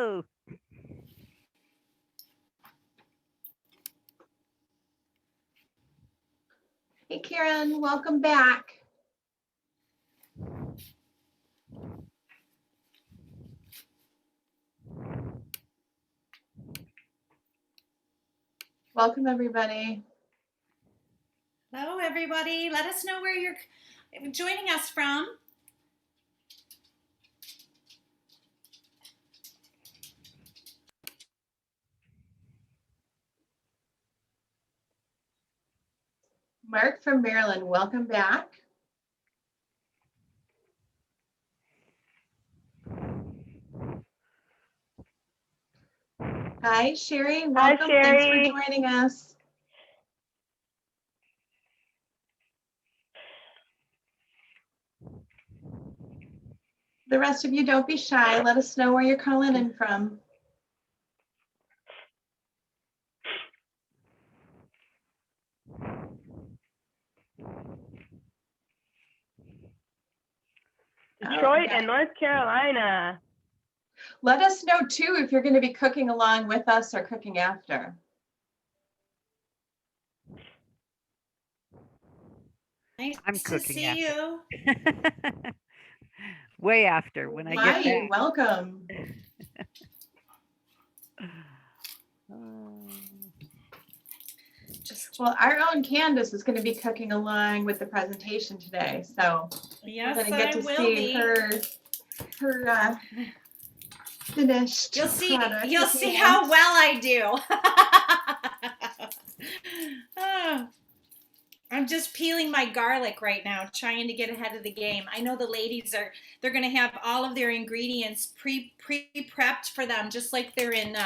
Oh, Hey, Karen, welcome back. Welcome, everybody. Hello, everybody. Let us know where you're joining us from. Mark from Maryland, welcome back. Hi, Sherry. Welcome. Hi, Sherry. Thanks for joining us. The rest of you, don't be shy. Let us know where you're calling in from. Detroit and North Carolina. Let us know too if you're going to be cooking along with us or cooking after. Nice I'm to cooking see after. you. Way after when I get Hi, back. welcome. Well, our own Candace is going to be cooking along with the presentation today, so yes, we're going to get to see her finished. You'll see. Product You'll see how well I do. Oh, I'm just peeling my garlic right now, trying to get ahead of the game. I know the ladies they're going to have all of their ingredients pre-prepped for them, just like they're in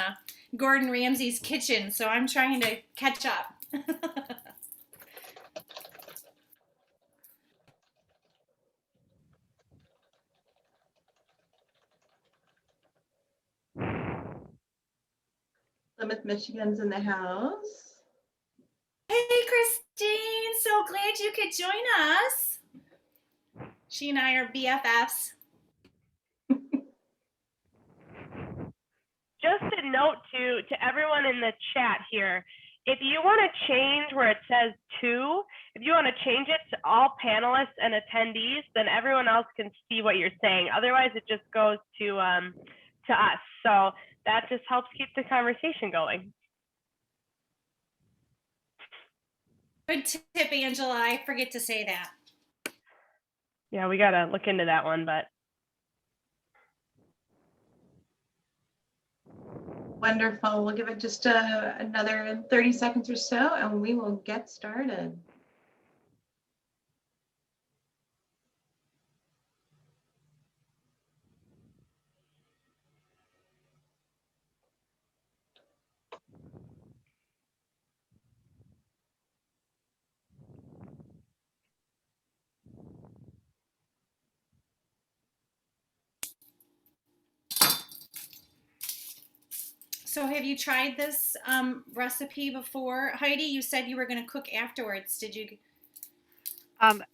Gordon Ramsay's kitchen. So I'm trying to catch up. Plymouth, Michigan's in the house. Hey, Christine. So glad you could join us. She and I are BFFs. Just a note to everyone in the chat here. If you want to change where it says to, if you want to change it to all panelists and attendees, then everyone else can see what you're saying. Otherwise, it just goes to us. So that just helps keep the conversation going. Good tip, Angela. I forget to say that. Yeah, we got to look into that one, but. Wonderful. We'll give it just another 30 seconds or so, and we will get started. So have you tried this recipe before? Heidi, you said you were going to cook afterwards. Did you?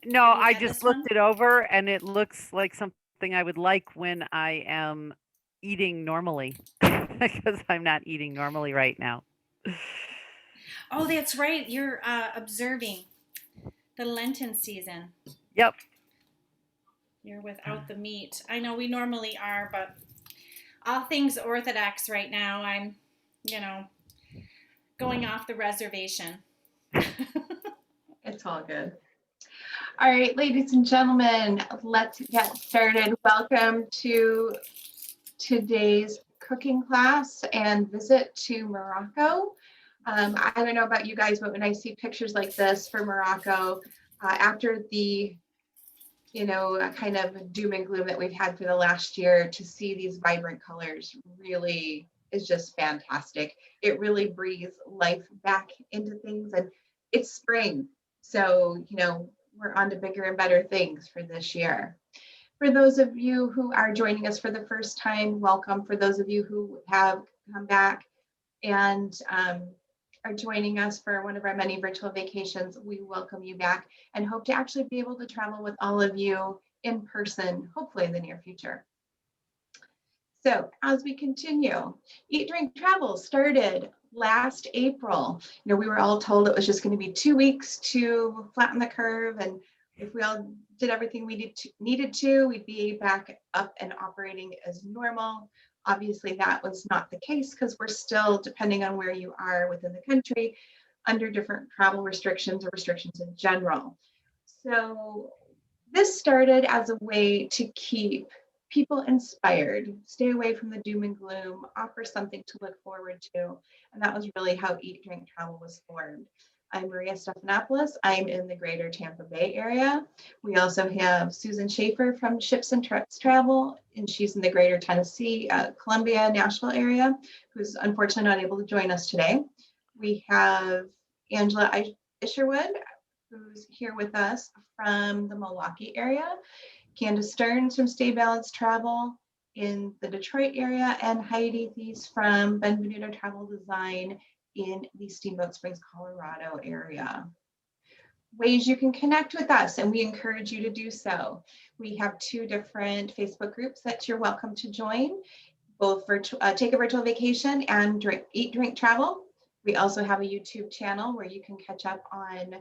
No, I just looked it over and it looks like something I would like when I am eating normally because I'm not eating normally right now. Oh, that's right. You're observing the Lenten season. Yep. You're without the meat. I know we normally are, but all things Orthodox right now. I'm, going off the reservation. It's all good. All right, ladies and gentlemen, let's get started. Welcome to today's cooking class and visit to Morocco. I don't know about you guys, but when I see pictures like this for Morocco, after the kind of doom and gloom that we've had for the last year, to see these vibrant colors really is just fantastic. It really breathes life back into things, and it's spring. So, we're on to bigger and better things for this year. For those of you who are joining us for the first time, welcome. For those of you who have come back and are joining us for one of our many virtual vacations, we welcome you back and hope to actually be able to travel with all of you in person, hopefully in the near future. So as we continue, Eat, Drink, Travel started last April. You know, we were all told it was just going to be 2 weeks to flatten the curve, and if we all did everything we needed to, we'd be back up and operating as normal. Obviously, that was not the case because we're still, depending on where you are within the country, under different travel restrictions or restrictions in general. So this started as a way to keep people inspired, stay away from the doom and gloom, offer something to look forward to. And that was really how Eat, Drink, Travel was formed. I'm Maria Stephanopoulos. I'm in the greater Tampa Bay area. We also have Susan Schaefer from Ships and Travel, and she's in the greater Tennessee, Columbia, Nashville area, who's unfortunately not able to join us today. We have Angela Isherwood, who's here with us from the Milwaukee area, Candace Stearns from Stay Balanced Travel in the Detroit area, and Heidi Thies from Benvenuto Travel Design in the Steamboat Springs, Colorado area. Ways you can connect with us, and we encourage you to do so. We have 2 different Facebook groups that you're welcome to join, both for Take a Virtual Vacation and Eat, Drink, Travel. We also have a YouTube channel where you can catch up on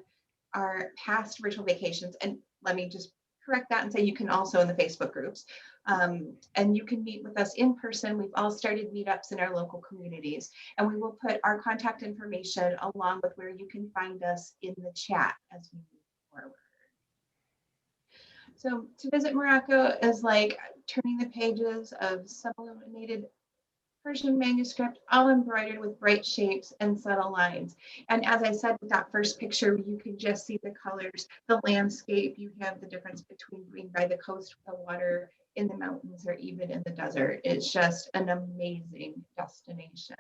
our past virtual vacations. And let me just correct that and say you can also in the Facebook groups. And you can meet with us in person. We've all started meetups in our local communities, and we will put our contact information along with where you can find us in the chat as we move forward. So to visit Morocco is like turning the pages of sublimated Persian manuscript, all embroidered with bright shapes and subtle lines. And as I said, with that first picture, you can just see the colors, the landscape. You have the difference between being by the coast, the water, in the mountains, or even in the desert. It's just an amazing destination.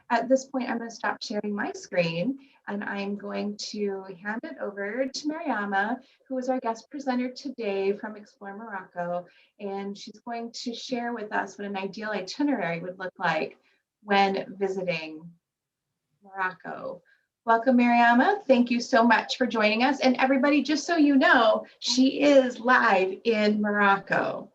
At this point, I'm going to stop sharing my screen, and I'm going to hand it over to Mariama, who is our guest presenter today from Explore Morocco, and she's going to share with us what an ideal itinerary would look like when visiting Morocco. Welcome, Mariama. Thank you so much for joining us. And everybody, just so you know, she is live in Morocco.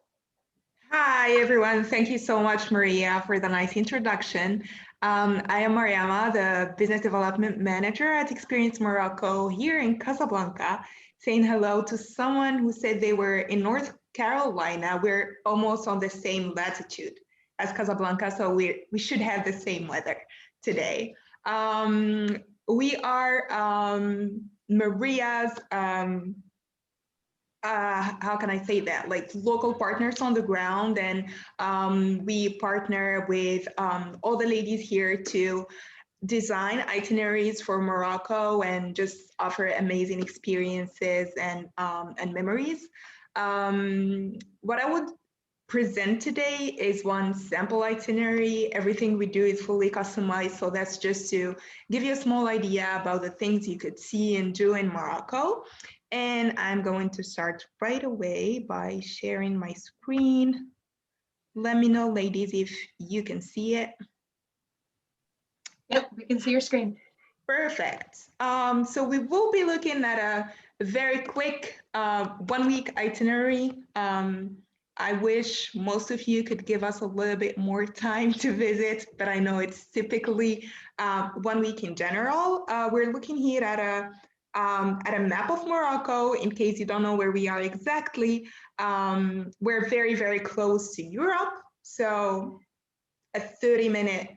Hi, everyone. Thank you so much, Maria, for the nice introduction. I am Mariama, the Business Development Manager at Experience Morocco here in Casablanca, saying hello to someone who said they were in North Carolina. We're almost on the same latitude as Casablanca, so we should have the same weather today. We are Maria's how can I say that, like local partners on the ground, and we partner with all the ladies here to design itineraries for Morocco and just offer amazing experiences and memories. What I would present today is one sample itinerary. Everything we do is fully customized, so that's just to give you a small idea about the things you could see and do in Morocco. And I'm going to start right away by sharing my screen. Let me know, ladies, if you can see it. Yep, we can see your screen. Perfect. So we will be looking at a very quick 1-week itinerary. I wish most of you could give us a little bit more time to visit, but I know it's typically 1 week in general. We're looking here at a map of Morocco. In case you don't know where we are exactly, we're very, very close to Europe. So a 30-minute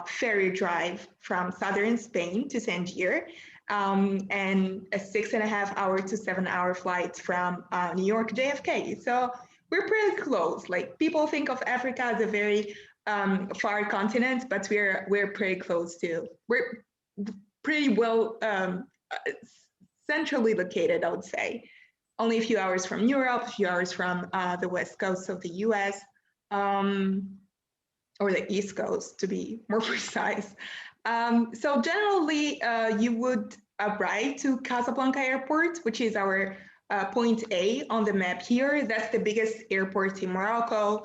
ferry drive from southern Spain to Tangier, and a 6.5-hour to 7-hour flight from New York JFK. So we're pretty close. Like, people think of Africa as a very far continent, but we're pretty close to. We're pretty well centrally located, I would say. Only a few hours from Europe, a few hours from the west coast of the US, or the east coast to be more precise. So generally, you would arrive to Casablanca Airport, which is our point A on the map here. That's the biggest airport in Morocco.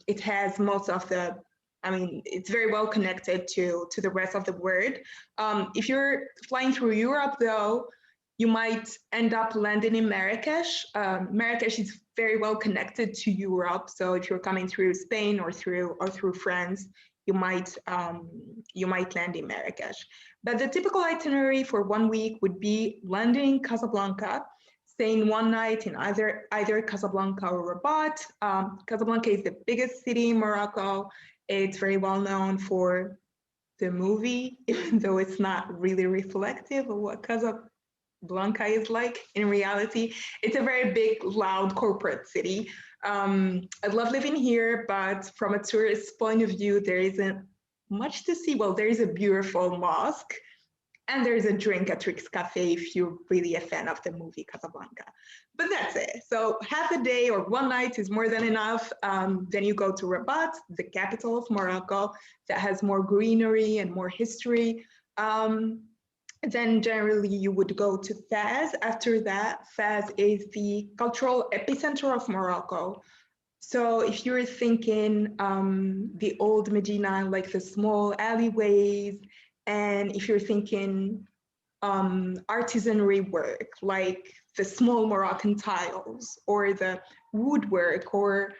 It has most of the, it's very well connected to the rest of the world. If you're flying through Europe, though, you might end up landing in Marrakesh. Marrakesh is very well connected to Europe. So if you're coming through Spain or through France, you might land in Marrakesh. But the typical itinerary for 1 week would be landing Casablanca, staying 1 night in either Casablanca or Rabat. Casablanca is the biggest city in Morocco. It's very well known for the movie, even though it's not really reflective of what Casablanca is like in reality. It's a very big, loud corporate city. I love living here, but from a tourist point of view, there isn't much to see. Well, there is a beautiful mosque, and there's a drink at Rick's Cafe if you're really a fan of the movie Casablanca. But that's it. So half a day or 1 night is more than enough. Then you go to Rabat, the capital of Morocco, that has more greenery and more history. Then generally you would go to Fez. After that, Fez is the cultural epicenter of Morocco. So if you're thinking the old Medina, like the small alleyways, and if you're thinking artisanry work, like the small Moroccan tiles or the woodwork or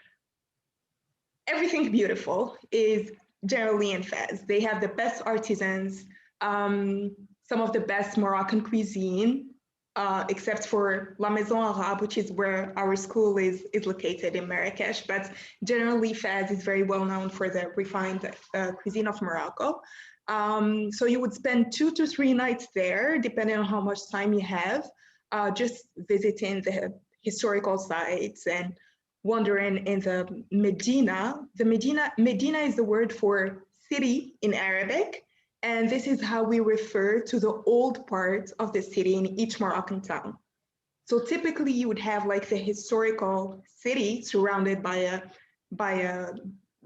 everything beautiful is generally in Fez. They have the best artisans, some of the best Moroccan cuisine, except for La Maison Arabe, which is where our school is located in Marrakesh. But generally Fez is very well known for the refined cuisine of Morocco. So you would spend 2 to 3 nights there, depending on how much time you have, just visiting the historical sites and wandering in the Medina. The Medina is the word for city in Arabic, and this is how we refer to the old part of the city in each Moroccan town. So typically you would have like the historical city surrounded by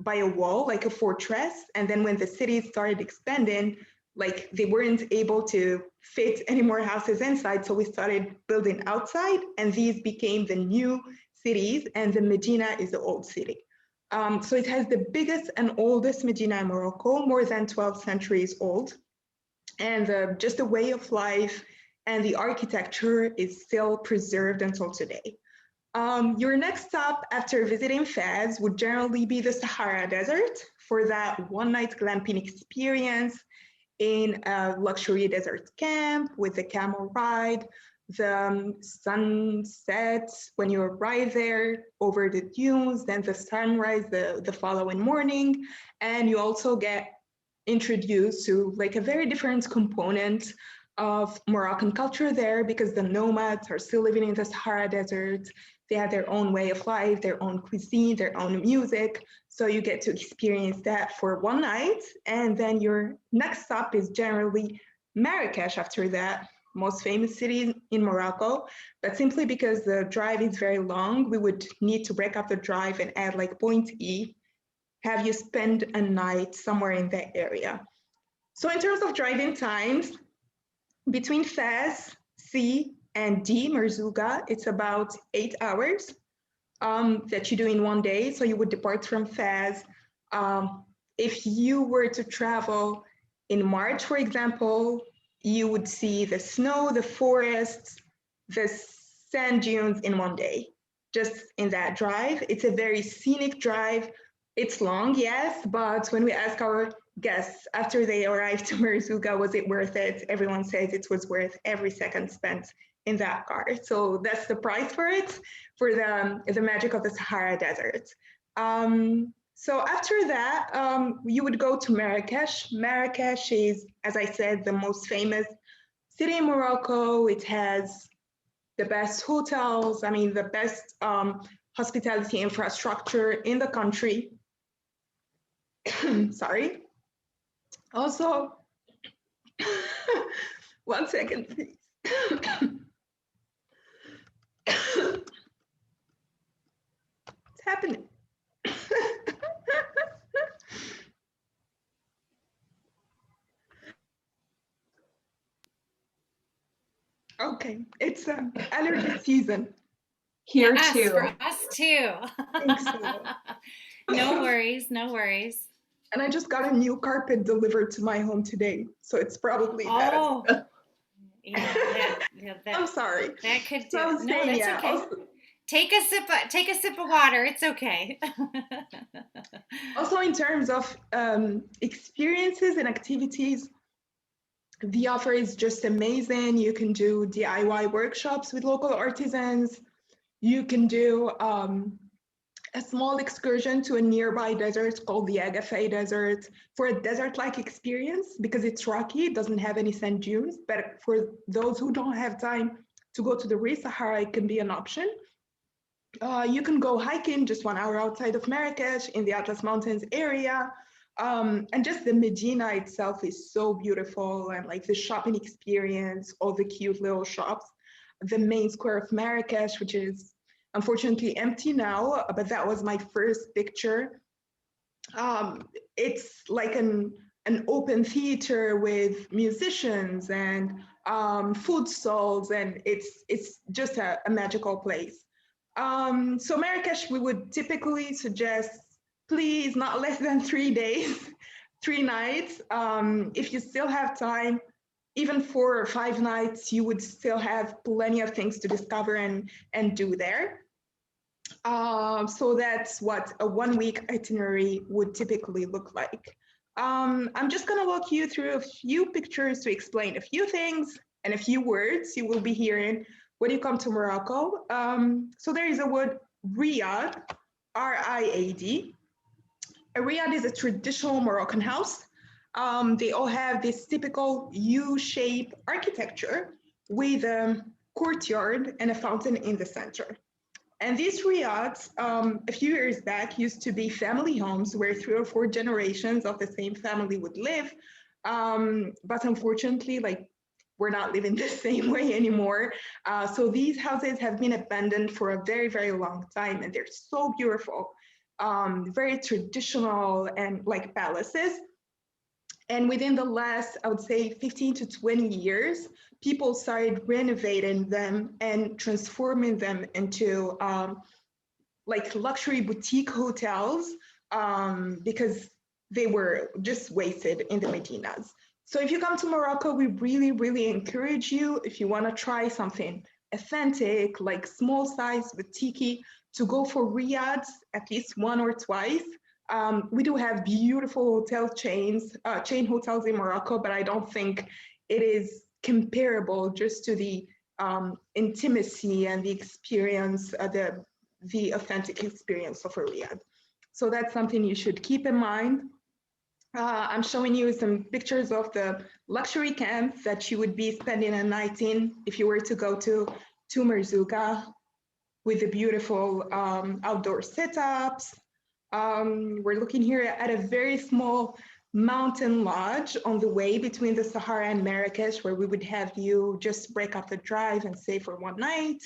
a wall, like a fortress. And then when the city started expanding, like they weren't able to fit any more houses inside. So we started building outside, and these became the new cities, and the Medina is the old city. So it has the biggest and oldest Medina in Morocco, more than 12 centuries old. And just the way of life and the architecture is still preserved until today. Your next stop after visiting Fez would generally be the Sahara Desert for that 1 night glamping experience in a luxury desert camp with the camel ride, the sunset when you arrive there over the dunes, then the sunrise the following morning. And you also get introduced to like a very different component of Moroccan culture there, because the nomads are still living in the Sahara Desert. They have their own way of life, their own cuisine, their own music. So you get to experience that for 1 night. And then your next stop is generally Marrakesh after that, most famous city in Morocco. But simply because the drive is very long, we would need to break up the drive and add like point E, have you spend a night somewhere in that area. So in terms of driving times, between Fez, C, and D, Merzouga, it's about 8 hours that you do in 1 day. So you would depart from Fez. If you were to travel in March, for example, you would see the snow, the forests, the sand dunes in 1 day, just in that drive. It's a very scenic drive. It's long, yes, but when we ask our guests after they arrived to Merzouga, was it worth it? Everyone says it was worth every second spent in that car. So that's the price for it, for the magic of the Sahara Desert. So after that, you would go to Marrakesh. Marrakesh is, as I said, the most famous city in Morocco. It has the best hotels, I mean, the best hospitality infrastructure in the country. Sorry. Also, 1 second, please. What's happening? Okay, it's allergy season. Here Yes, too. for us too. Thanks, so. No worries, no worries. And I just got a new carpet delivered to my home today, so it's probably that. Oh, yeah, I'm sorry. that could do So I it. was No, saying, that's yeah, okay. also, Take a sip of water. It's okay. Also, in terms of experiences and activities, the offer is just amazing. You can do DIY workshops with local artisans. You can do a small excursion to a nearby desert called the Agafay Desert for a desert-like experience because it's rocky, it doesn't have any sand dunes, but for those who don't have time to go to the real Sahara, it can be an option. You can go hiking just 1 hour outside of Marrakesh in the Atlas Mountains area. And just the Medina itself is so beautiful, and like the shopping experience, all the cute little shops. The main square of Marrakesh, which is unfortunately empty now, but that was my first picture. It's like an open theater with musicians and food stalls, and it's just a magical place. So Marrakesh, we would typically suggest, please, not less than 3 days, 3 nights. If you still have time, even 4 or 5 nights, you would still have plenty of things to discover and do there. So that's what a 1-week itinerary would typically look like. I'm just gonna walk you through a few pictures to explain a few things and a few words you will be hearing when you come to Morocco. So there is a word riad, R-I-A-D. A riad is a traditional Moroccan house. They all have this typical U-shaped architecture with a courtyard and a fountain in the center. And these riads, a few years back, used to be family homes where 3 or 4 generations of the same family would live. But unfortunately, like, we're not living the same way anymore. So these houses have been abandoned for a very, very long time, and they're so beautiful, very traditional and like palaces. And within the last, I would say 15 to 20 years, people started renovating them and transforming them into like luxury boutique hotels because they were just wasted in the Medinas. So if you come to Morocco, we really, really encourage you, if you want to try something authentic, like small size boutique, to go for riads at least 1 or twice. We do have beautiful hotel chains, chain hotels in Morocco, but I don't think it is comparable just to the intimacy and the experience, the authentic experience of a riad. So that's something you should keep in mind. I'm showing you some pictures of the luxury camp that you would be spending a night in if you were to go to Merzouga, with the beautiful outdoor setups. We're looking here at a very small mountain lodge on the way between the Sahara and Marrakesh, where we would have you just break up the drive and stay for 1 night.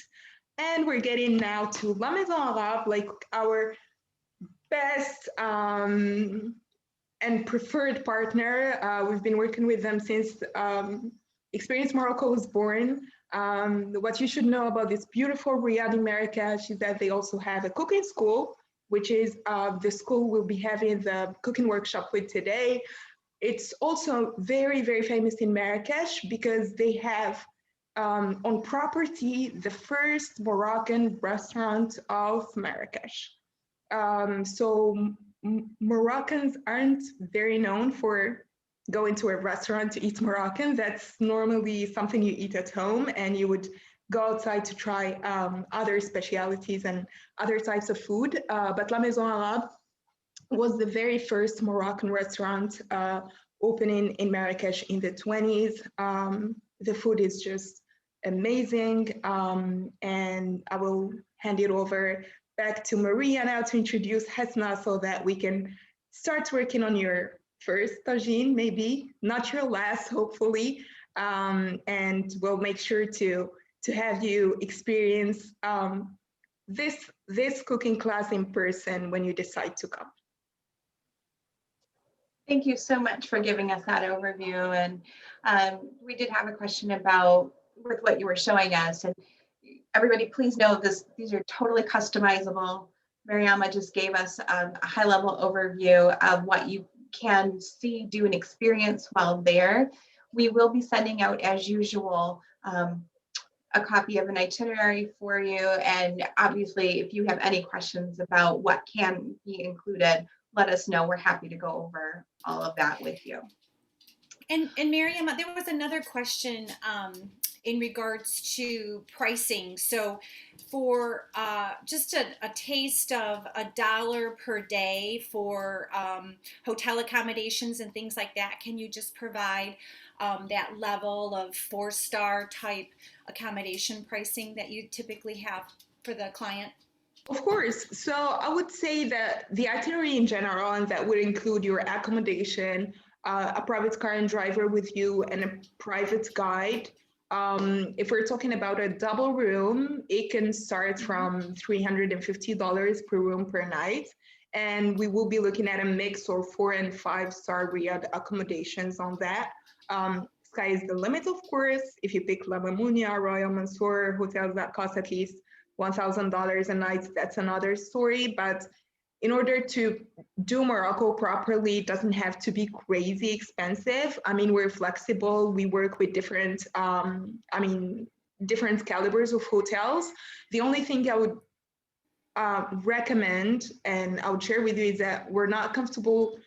And we're getting now to La Maison Arabe, like our best and preferred partner. We've been working with them since Experience Morocco was born. What you should know about this beautiful riad in Marrakesh is that they also have a cooking school, which is the school we'll be having the cooking workshop with today. It's also very, very famous in Marrakesh because they have on property the first Moroccan restaurant of Marrakesh. So Moroccans aren't very known for going to a restaurant to eat Moroccan. That's normally something you eat at home, and you would go outside to try other specialities and other types of food. But La Maison Arabe was the very first Moroccan restaurant opening in Marrakesh in the 20s. The food is just amazing. And I will hand it over back to Maria now to introduce Hasna so that we can start working on your first tagine, maybe, not your last, hopefully. And we'll make sure to have you experience this cooking class in person when you decide to come. Thank you so much for giving us that overview. And we did have a question about with what you were showing us. And everybody, please know these are totally customizable. Mariama just gave us a high-level overview of what you can see, do, and experience while there. We will be sending out, as usual, a copy of an itinerary for you. And obviously, if you have any questions about what can be included, let us know. We're happy to go over all of that with you. And Miriam, there was another question in regards to pricing. So for just a taste of $1 per day for hotel accommodations and things like that, can you just provide that level of 4-star type accommodation pricing that you typically have for the client? Of course. So I would say that the itinerary in general, and that would include your accommodation, a private car and driver with you, and a private guide. If we're talking about a double room, it can start from $350 per room per night. And we will be looking at a mix of 4- and 5-star Riyadh accommodations on that. Sky is the limit, of course. If you pick La Mamounia, Royal Mansour, hotels that cost at least $1,000 a night, that's another story. But in order to do Morocco properly, it doesn't have to be crazy expensive. I mean, we're flexible. We work with different calibers of hotels. The only thing I would recommend, and I would share with you, is that we're not comfortable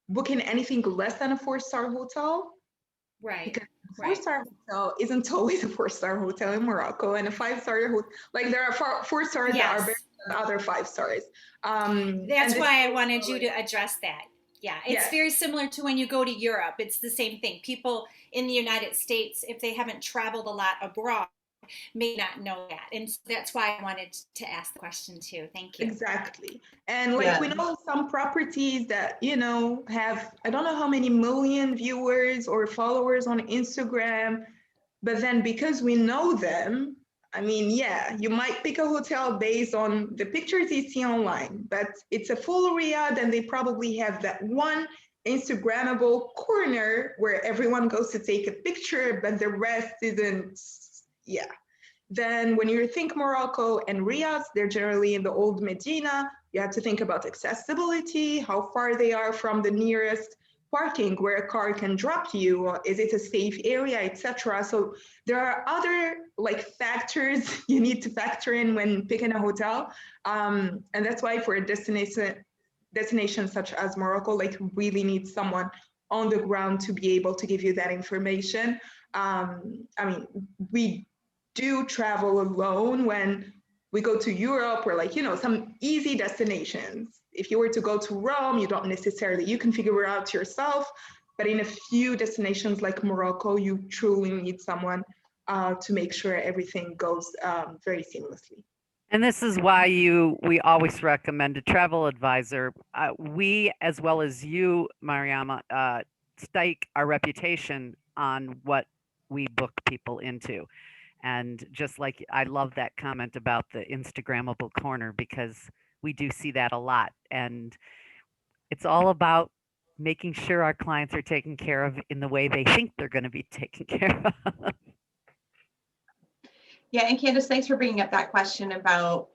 booking anything less than a 4-star hotel. Right. Because a 4-star hotel isn't always a 4-star hotel in Morocco, and a 5-star hotel, like there are 4 stars that are better than other 5 stars. That's why I wanted you to address that. Yeah, it's very similar to when you go to Europe. It's the same thing. People in the United States, if they haven't traveled a lot abroad, may not know that. And so that's why I wanted to ask the question too. Thank you. Exactly. And like we know some properties that, have, I don't know how many million viewers or followers on Instagram, but then because we know them, I mean, you might pick a hotel based on the pictures you see online, but it's a full Riyadh and they probably have that one Instagrammable corner where everyone goes to take a picture, but the rest isn't, Then when you think Morocco and Riyadh, they're generally in the old Medina. You have to think about accessibility, how far they are from the nearest parking where a car can drop you, is it a safe area, etc. So there are other factors you need to factor in when picking a hotel. And that's why for a destination such as Morocco, really need someone on the ground to be able to give you that information. We do travel alone when we go to Europe or some easy destinations. If you were to go to Rome, you can figure it out yourself. But in a few destinations like Morocco, you truly need someone to make sure everything goes very seamlessly. And this is why we always recommend a travel advisor. We, as well as you, Mariama, stake our reputation on what we book people into. And just like I love that comment about the Instagrammable corner, because we do see that a lot. And it's all about making sure our clients are taken care of in the way they think they're going to be taken care of. Yeah, and Candace, thanks for bringing up that question about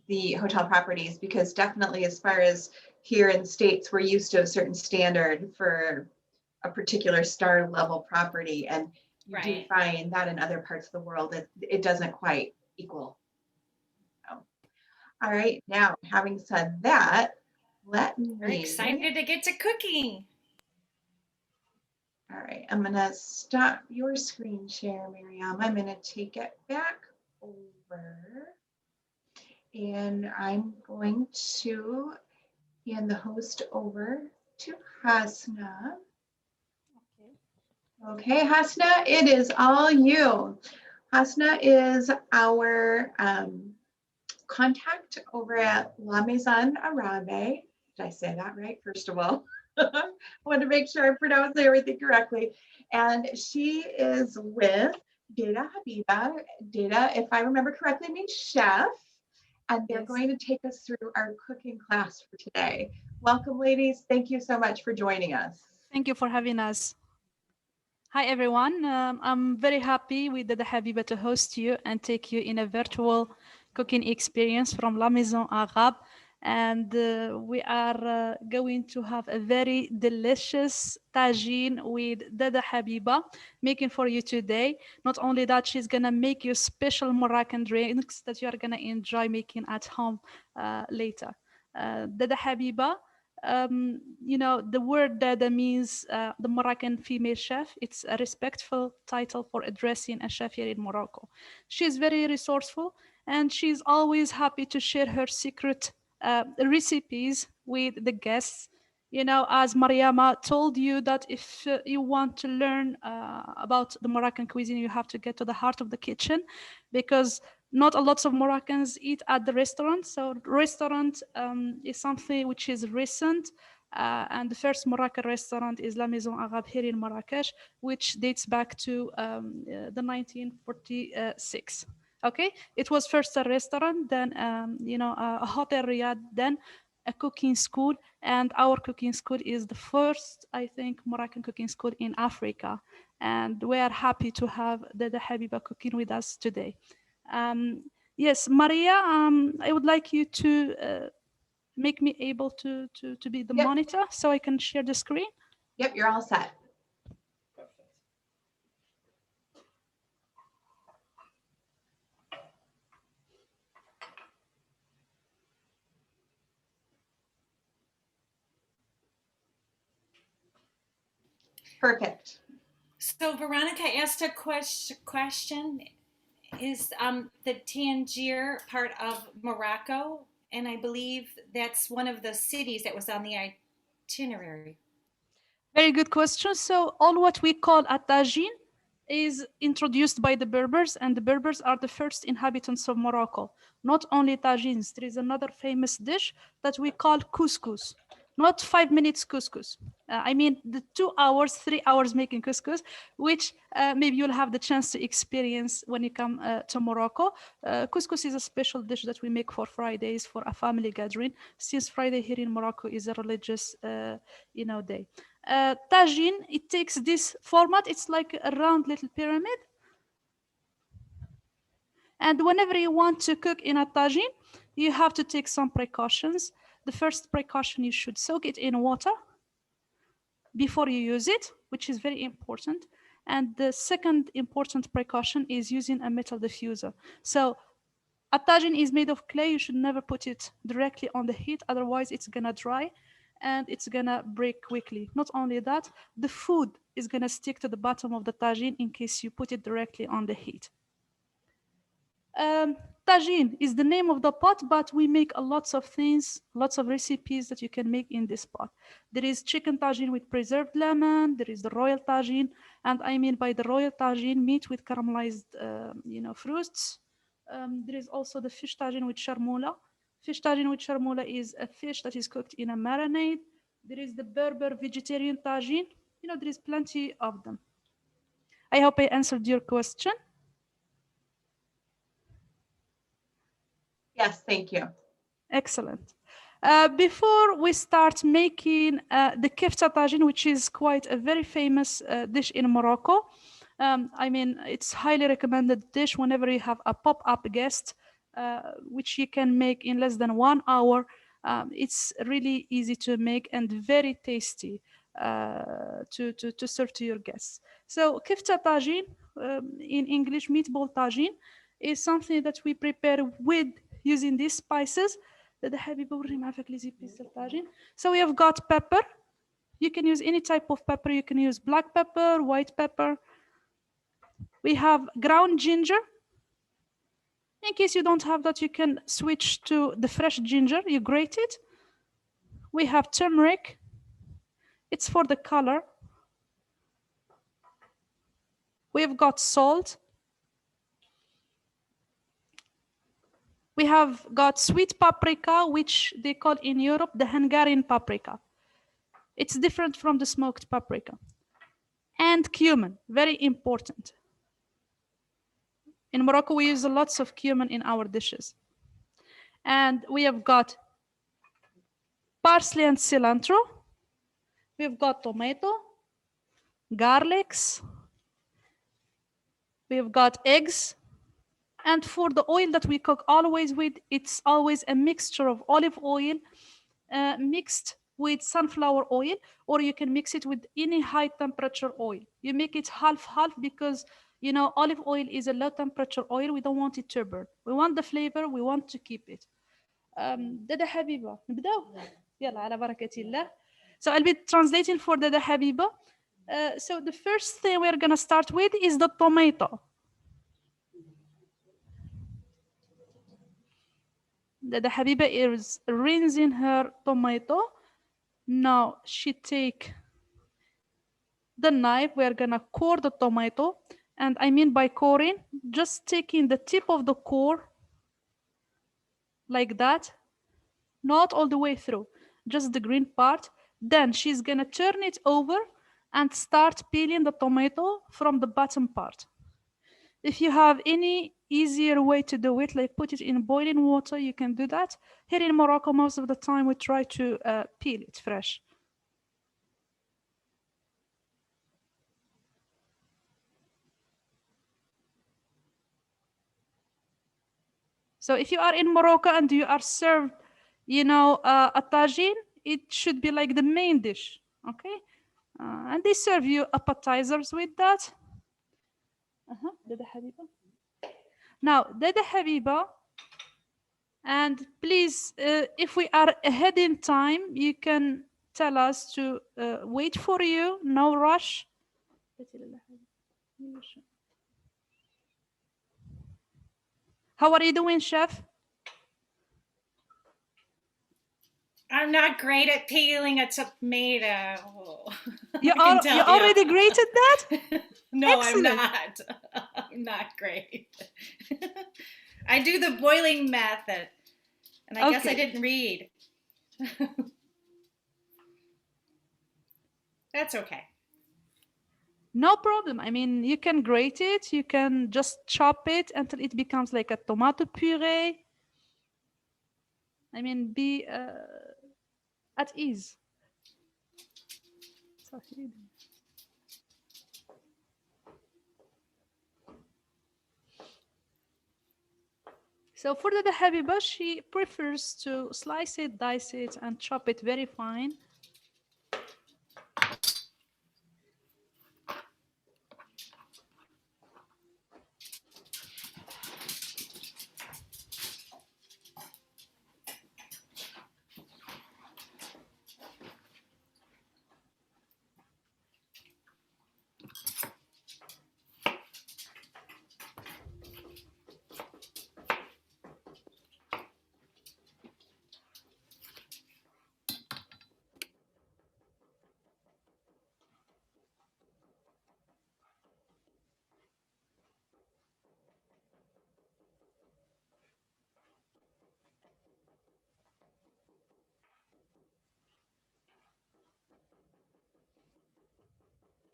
the hotel properties, because definitely as far as here in the States, we're used to a certain standard for a particular star level property. And you do find that in other parts of the world, it doesn't quite equal. So, all right, now having said that, Very excited to get to cooking. All right, I'm gonna stop your screen share, Miriam. I'm gonna take it back over. And I'm going to hand the host over to Hasna. Okay, Hasna, it is all you. Hasna is our contact over at La Maison Arabe. Did I say that right, first of all? I wanted to make sure I pronounced everything correctly. And she is with Data Habiba. Data, if I remember correctly, means chef. And they're going to take us through our cooking class for today. Welcome, ladies. Thank you so much for joining us. Thank you for having us. Hi, everyone. I'm very happy with Dada Habiba to host you and take you in a virtual cooking experience from La Maison Arabe. And we are going to have a very delicious tagine with Dada Habiba making for you today. Not only that, she's gonna make you special Moroccan drinks that you are gonna enjoy making at home later. Dada Habiba, you know, the word Dada means the Moroccan female chef. It's a respectful title for addressing a chef here in Morocco. She's very resourceful and she's always happy to share her secret recipes with the guests. You know, as Mariama told you that if you want to learn about the Moroccan cuisine, you have to get to the heart of the kitchen, because not a lot of Moroccans eat at the restaurant. So restaurant is something which is recent. And the first Moroccan restaurant is La Maison Arabe here in Marrakesh, which dates back to the 1946. Okay, it was first a restaurant, then you know, a hotel Riyadh, then a cooking school, and our cooking school is the first, I think, Moroccan cooking school in Africa, and we are happy to have Dada Habiba cooking with us today. Yes, Maria, I would like you to make me able to be the Yep. monitor so I can share the screen. Yep, you're all set. Perfect. So Veronica asked a question. Is the Tangier part of Morocco? And I believe that's one of the cities that was on the itinerary. Very good question. So all what we call a tagine is introduced by the Berbers, and the Berbers are the first inhabitants of Morocco. Not only tagines, there is another famous dish that we call couscous. Not 5 minutes couscous. I mean the 2 hours, 3 hours making couscous, which maybe you'll have the chance to experience when you come to Morocco. Couscous is a special dish that we make for Fridays for a family gathering, since Friday here in Morocco is a religious you know, day. Tagine, it takes this format. It's like a round little pyramid. And whenever you want to cook in a tagine, you have to take some precautions. The first precaution, you should soak it in water before you use it, which is very important. And the second important precaution is using a metal diffuser. So a tagine is made of clay. You should never put it directly on the heat, otherwise it's gonna dry and it's gonna break quickly. Not only that, the food is gonna stick to the bottom of the tagine in case you put it directly on the heat. Tagine is the name of the pot, but we make a lots of things, lots of recipes that you can make in this pot. There is chicken tagine with preserved lemon. There is the royal tagine, and I mean by the royal tagine, meat with caramelized, you know, fruits. There is also the fish tagine with charmoula. Fish tagine with charmoula is a fish that is cooked in a marinade. There is the Berber vegetarian tagine. You know, there is plenty of them. I hope I answered your question. Yes, thank you. Excellent. Before we start making the kefta tagine, which is quite a very famous dish in Morocco, I mean, it's highly recommended dish whenever you have a pop-up guest, which you can make in less than 1 hour. It's really easy to make and very tasty to serve to your guests. So kefta tagine, in English, meatball tagine, is something that we prepare with using these spices. So we have got pepper. You can use any type of pepper. You can use black pepper, white pepper. We have ground ginger. In case you don't have that, you can switch to the fresh ginger. You grate it. We have turmeric. It's for the color. We've got salt. We have got sweet paprika, which they call in Europe the Hungarian paprika. It's different from the smoked paprika. And cumin, very important. In Morocco, we use lots of cumin in our dishes. And we have got parsley and cilantro. We've got tomato, garlics. We've got eggs And for the oil that we cook always with, it's always a mixture of olive oil mixed with sunflower oil, or you can mix it with any high temperature oil. You make it half-half because, you know, olive oil is a low temperature oil. We don't want it to burn. We want the flavor. We want to keep it. Dada Habiba, نبدأ؟ يلا على بركة الله. So I'll be translating for Dada Habiba. So the first thing we're gonna start with is the tomato. Dada Habiba is rinsing her tomato. Now she take the knife. We're gonna core the tomato, and I mean by coring, just taking the tip of the core like that, not all the way through, just the green part. Then she's gonna turn it over and start peeling the tomato from the bottom part. If you have any easier way to do it, like put it in boiling water, you can do that. Here in Morocco, most of the time we try to peel it fresh. So if you are in Morocco and you are served, you know, a tagine, it should be like the main dish, okay? And they serve you appetizers with that. Dada Habiba. Now, Dada Habiba, and please, if we are ahead in time, you can tell us to wait for you, no rush. How are you doing, chef? I'm not great at peeling a tomato. You already grated that? No, Excellent. I'm not. I'm not great. I do the boiling method, and I guess I didn't read. That's okay. No problem. I mean, you can grate it. You can just chop it until it becomes like a tomato puree. I mean, be at ease. So for the Habiba, she prefers to slice it, dice it, and chop it very fine.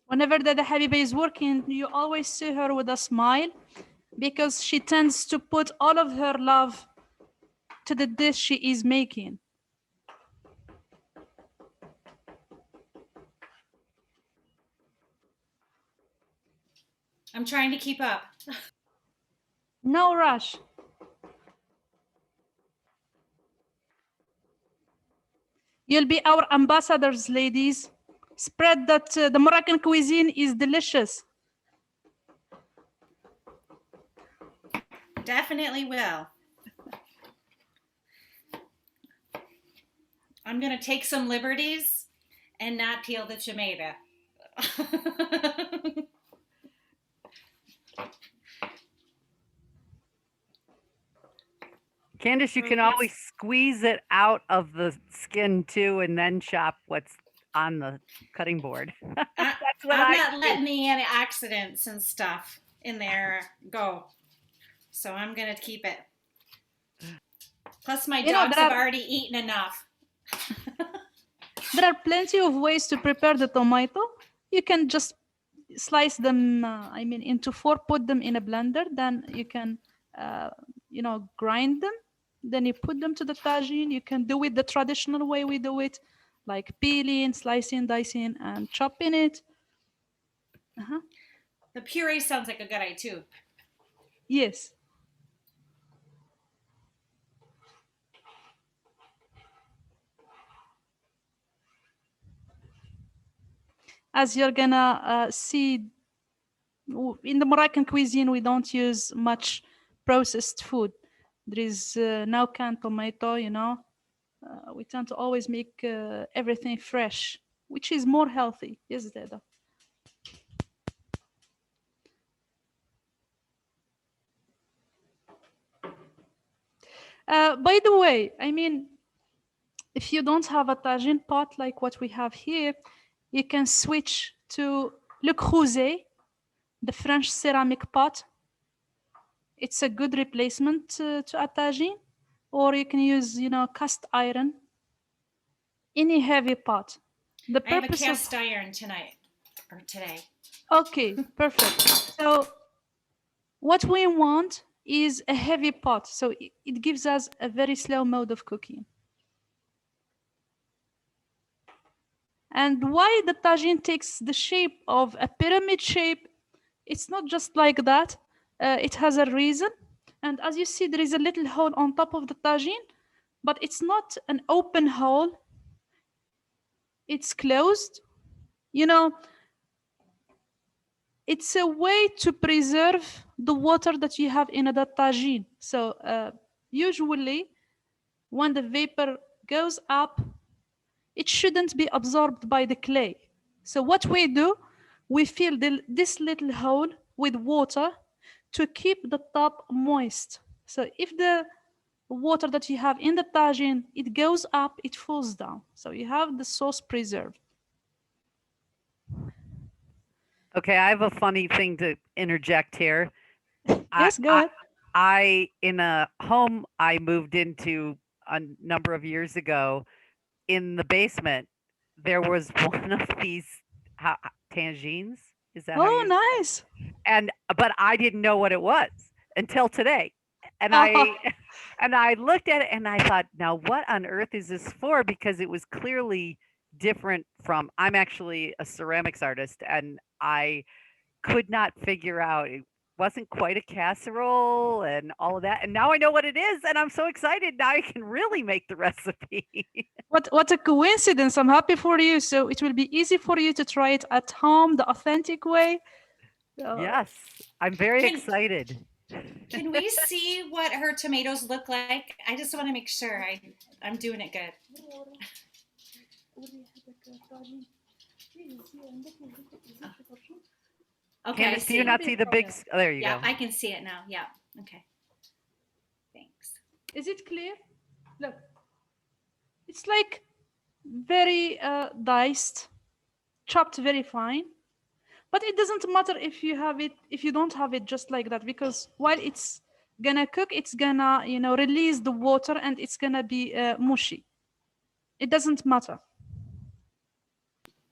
Whenever the Habiba is working, you always see her with a smile because she tends to put all of her love to the dish she is making. I'm trying to keep up. No rush. You'll be our ambassadors, ladies. Spread that the Moroccan cuisine is delicious. Definitely will. I'm going to take some liberties and not peel the tomato. Candace, you can always squeeze it out of the skin too and then chop what's on the cutting board. That's what I'm not letting the antioxidants and stuff in there go. So I'm going to keep it. Plus my dogs have already eaten enough. There are plenty of ways to prepare the tomato. You can just slice them, into four, put them in a blender. Then you can, grind them. Then you put them to the tagine. You can do it the traditional way we do it, like peeling, slicing, dicing, and chopping it. The puree sounds like a good idea too. Yes. as you're gonna see in the Moroccan cuisine, we don't use much processed food. There is no canned tomato, you know. We tend to always make everything fresh, which is more healthy. Yes, Dada. By the way, I mean, if you don't have a tagine pot like what we have here, you can switch to le creuset, the French ceramic pot. It's a good replacement to a tagine, or you can use, you know, cast iron, any heavy pot. The I have a purpose of cast iron tonight or today. okay, perfect. So what we want is a heavy pot, so it gives us a very slow mode of cooking. And why the tagine takes the shape of a pyramid shape, it's not just like that. It has a reason. And as you see, there is a little hole on top of the tagine, but it's not an open hole. It's closed. You know, it's a way to preserve the water that you have in the tagine. So usually when the vapor goes up, it shouldn't be absorbed by the clay. So what we do, we fill this little hole with water to keep the top moist. So if the water that you have in the tagine, it goes up, it falls down. So you have the sauce preserved. Okay, I have a funny thing to interject here. Yes, go ahead. I in a home I moved into a number of years ago, in the basement, there was one of these tangines. Is that how Oh, you? nice. But I didn't know what it was until today. And I looked at it and I thought, now what on earth is this for? Because it was clearly different from, I'm actually a ceramics artist and I could not figure out, it wasn't quite a casserole and all of that. And now I know what it is and I'm so excited. Now I can really make the recipe. What a coincidence. I'm happy for you. So it will be easy for you to try it at home the authentic way. Yes, I'm very excited. Can we see what her tomatoes look like? I just want to make sure I'm doing it good. Okay, Candace, do you not see the big? Oh, there you yeah, go. I can see it now. Yeah. Okay. Thanks. Is it clear? Look, it's like very diced, chopped very fine. But it doesn't matter if you have it, if you don't have it just like that, because while it's gonna cook, it's gonna, you know, release the water and it's gonna be mushy. It doesn't matter.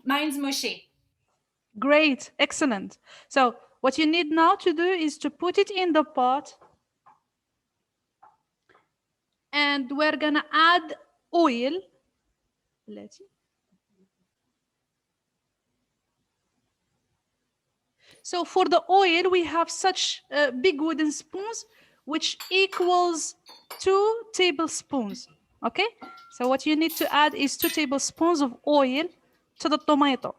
Mine's mushy. Great, excellent. So what you need now to do is to put it in the pot. And we're gonna add oil. So for the oil, we have such big wooden spoons, which equals 2 tablespoons. Okay? So what you need to add is 2 tablespoons of oil to the tomato.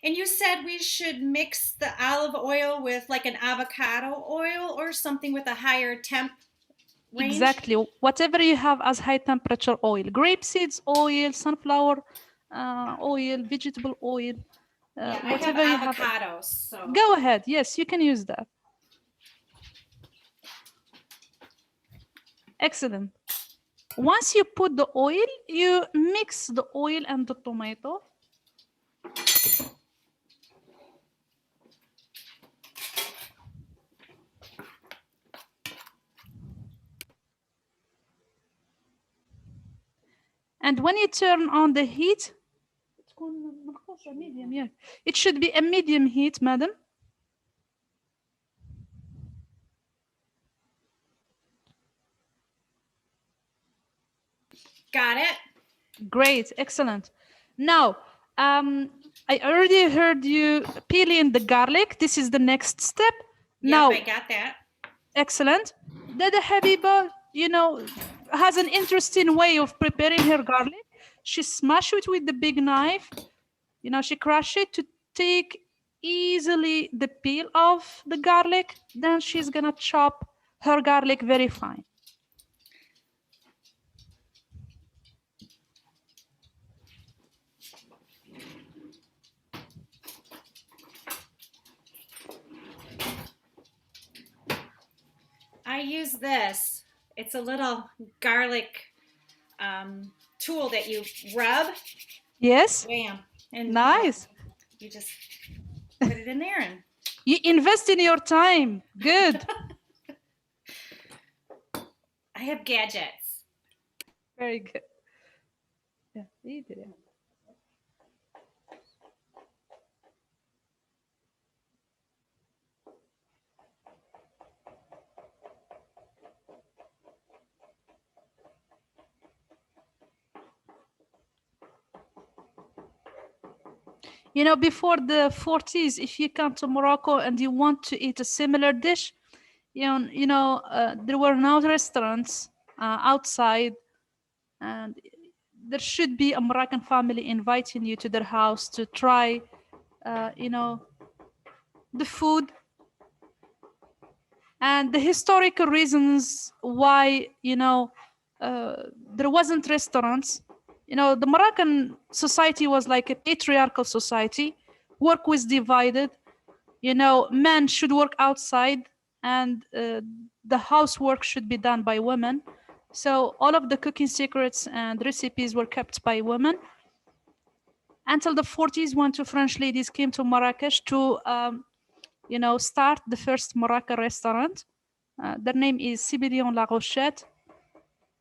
And you said we should mix the olive oil with like an avocado oil or something with a higher temp range? Exactly. Whatever you have as high temperature oil. Grape seeds oil, sunflower oil, vegetable oil. Yeah, I whatever have you avocados. So. Go ahead. Yes, you can use that. Excellent. Once you put the oil, you mix the oil and the tomato. And when you turn on the heat, medium, yeah. It should be a medium heat, madam. Got it. Great, excellent. Now, I already heard you peeling the garlic. This is the next step. Yep, now, I got that. Excellent. Dada Habiba, you know, has an interesting way of preparing her garlic. She smashes it with the big knife. You know, she crushes it take easily the peel of the garlic, then she's gonna chop her garlic very fine. I use this. It's a little garlic tool that you rub. Yes, Bam. And nice. you just put it in there and You invest in your time. Good. I have gadgets. Very good. Yeah, you did it. You know, before the 40s, if you come to Morocco and you want to eat a similar dish, there were no restaurants outside, and there should be a Moroccan family inviting you to their house to try, the food and the historical reasons why, there wasn't restaurants. The Moroccan society was like a patriarchal society. Work was divided. Men should work outside, and the housework should be done by women. So all of the cooking secrets and recipes were kept by women until the 40s, when two French ladies came to Marrakesh to, start the first Moroccan restaurant. Their name is Sibillon La Rochette.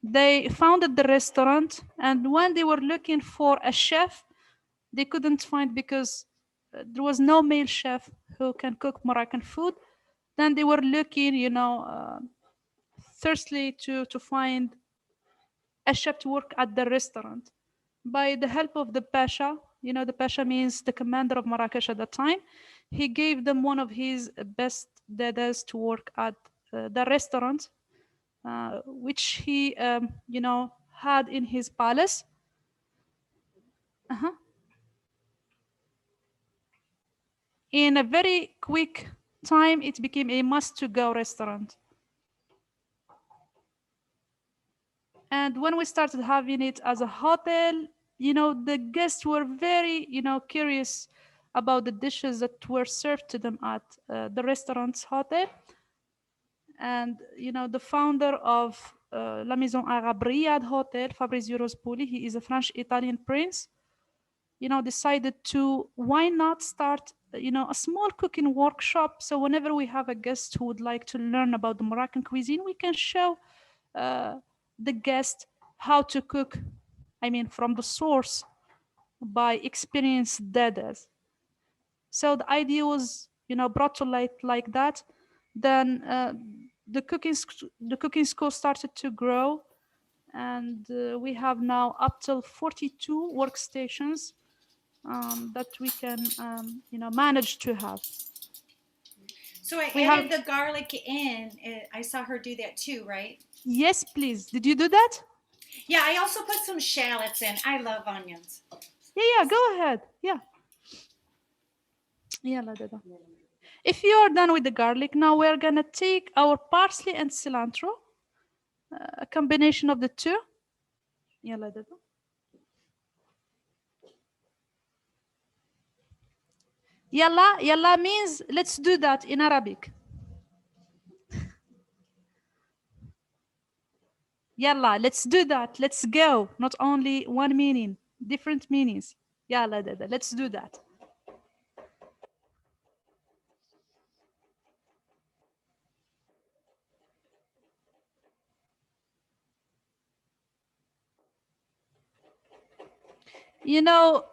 They founded the restaurant, and when they were looking for a chef, they couldn't find, because there was no male chef who can cook Moroccan food. Then they were looking, thirstily to find a chef to work at the restaurant. By the help of the Pasha, the Pasha means the commander of Marrakesh at that time, he gave them one of his best dadas to work at the restaurant, which he, had in his palace. In a very quick time, it became a must-to-go restaurant. And when we started having it as a hotel, the guests were very, curious about the dishes that were served to them at the restaurant's hotel. And, the founder of La Maison Arabe Riyad Hotel, Fabrizio Rospoli, he is a French-Italian prince, decided to, why not start, a small cooking workshop. So whenever we have a guest who would like to learn about the Moroccan cuisine, we can show the guest how to cook, from the source, by experienced dadas. So the idea was, brought to light like that. Then the cooking school started to grow, and we have now up till 42 workstations that we can, manage to have. So I We added have- the garlic in. I saw her do that too, right? Yes, please. Did you do that? Yeah, I also put some shallots in. I love onions. Yeah, go ahead. Yeah. يلا دادا. If you are done with the garlic, now we're gonna take our parsley and cilantro, a combination of the two. يلا دادا. Yalla means let's do that in Arabic. Yalla, let's do that. Let's go. Not only one meaning, different meanings. Yalla dada, let's do that.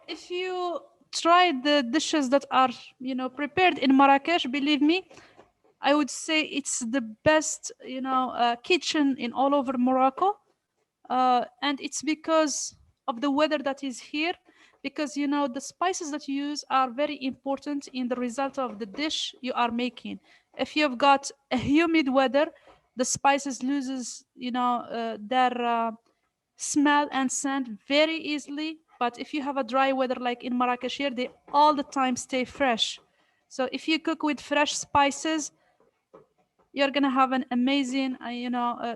If you try the dishes that are, prepared in Marrakesh, believe me, I would say it's the best, kitchen in all over Morocco. And it's because of the weather that is here, because, the spices that you use are very important in the result of the dish you are making. If you've got a humid weather, the spices loses, their smell and scent very easily. But if you have a dry weather like in Marrakesh here, they all the time stay fresh. So if you cook with fresh spices, you're gonna have an amazing,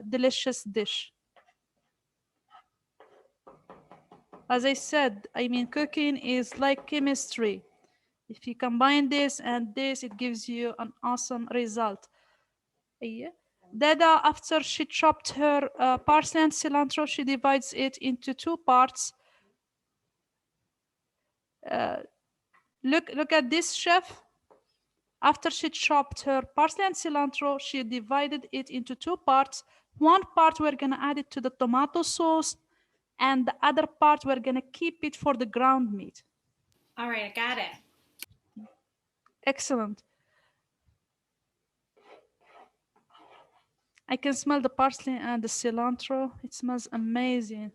delicious dish. As I said, I mean, cooking is like chemistry. If you combine this and this, it gives you an awesome result. Yeah. Dada, after she chopped her parsley and cilantro, she divides it into two parts. Look at this, chef. After she chopped her parsley and cilantro, she divided it into two parts. One part we're gonna add it to the tomato sauce, and the other part we're gonna keep it for the ground meat. All right, I got it. Excellent. I can smell the parsley and the cilantro. It smells amazing.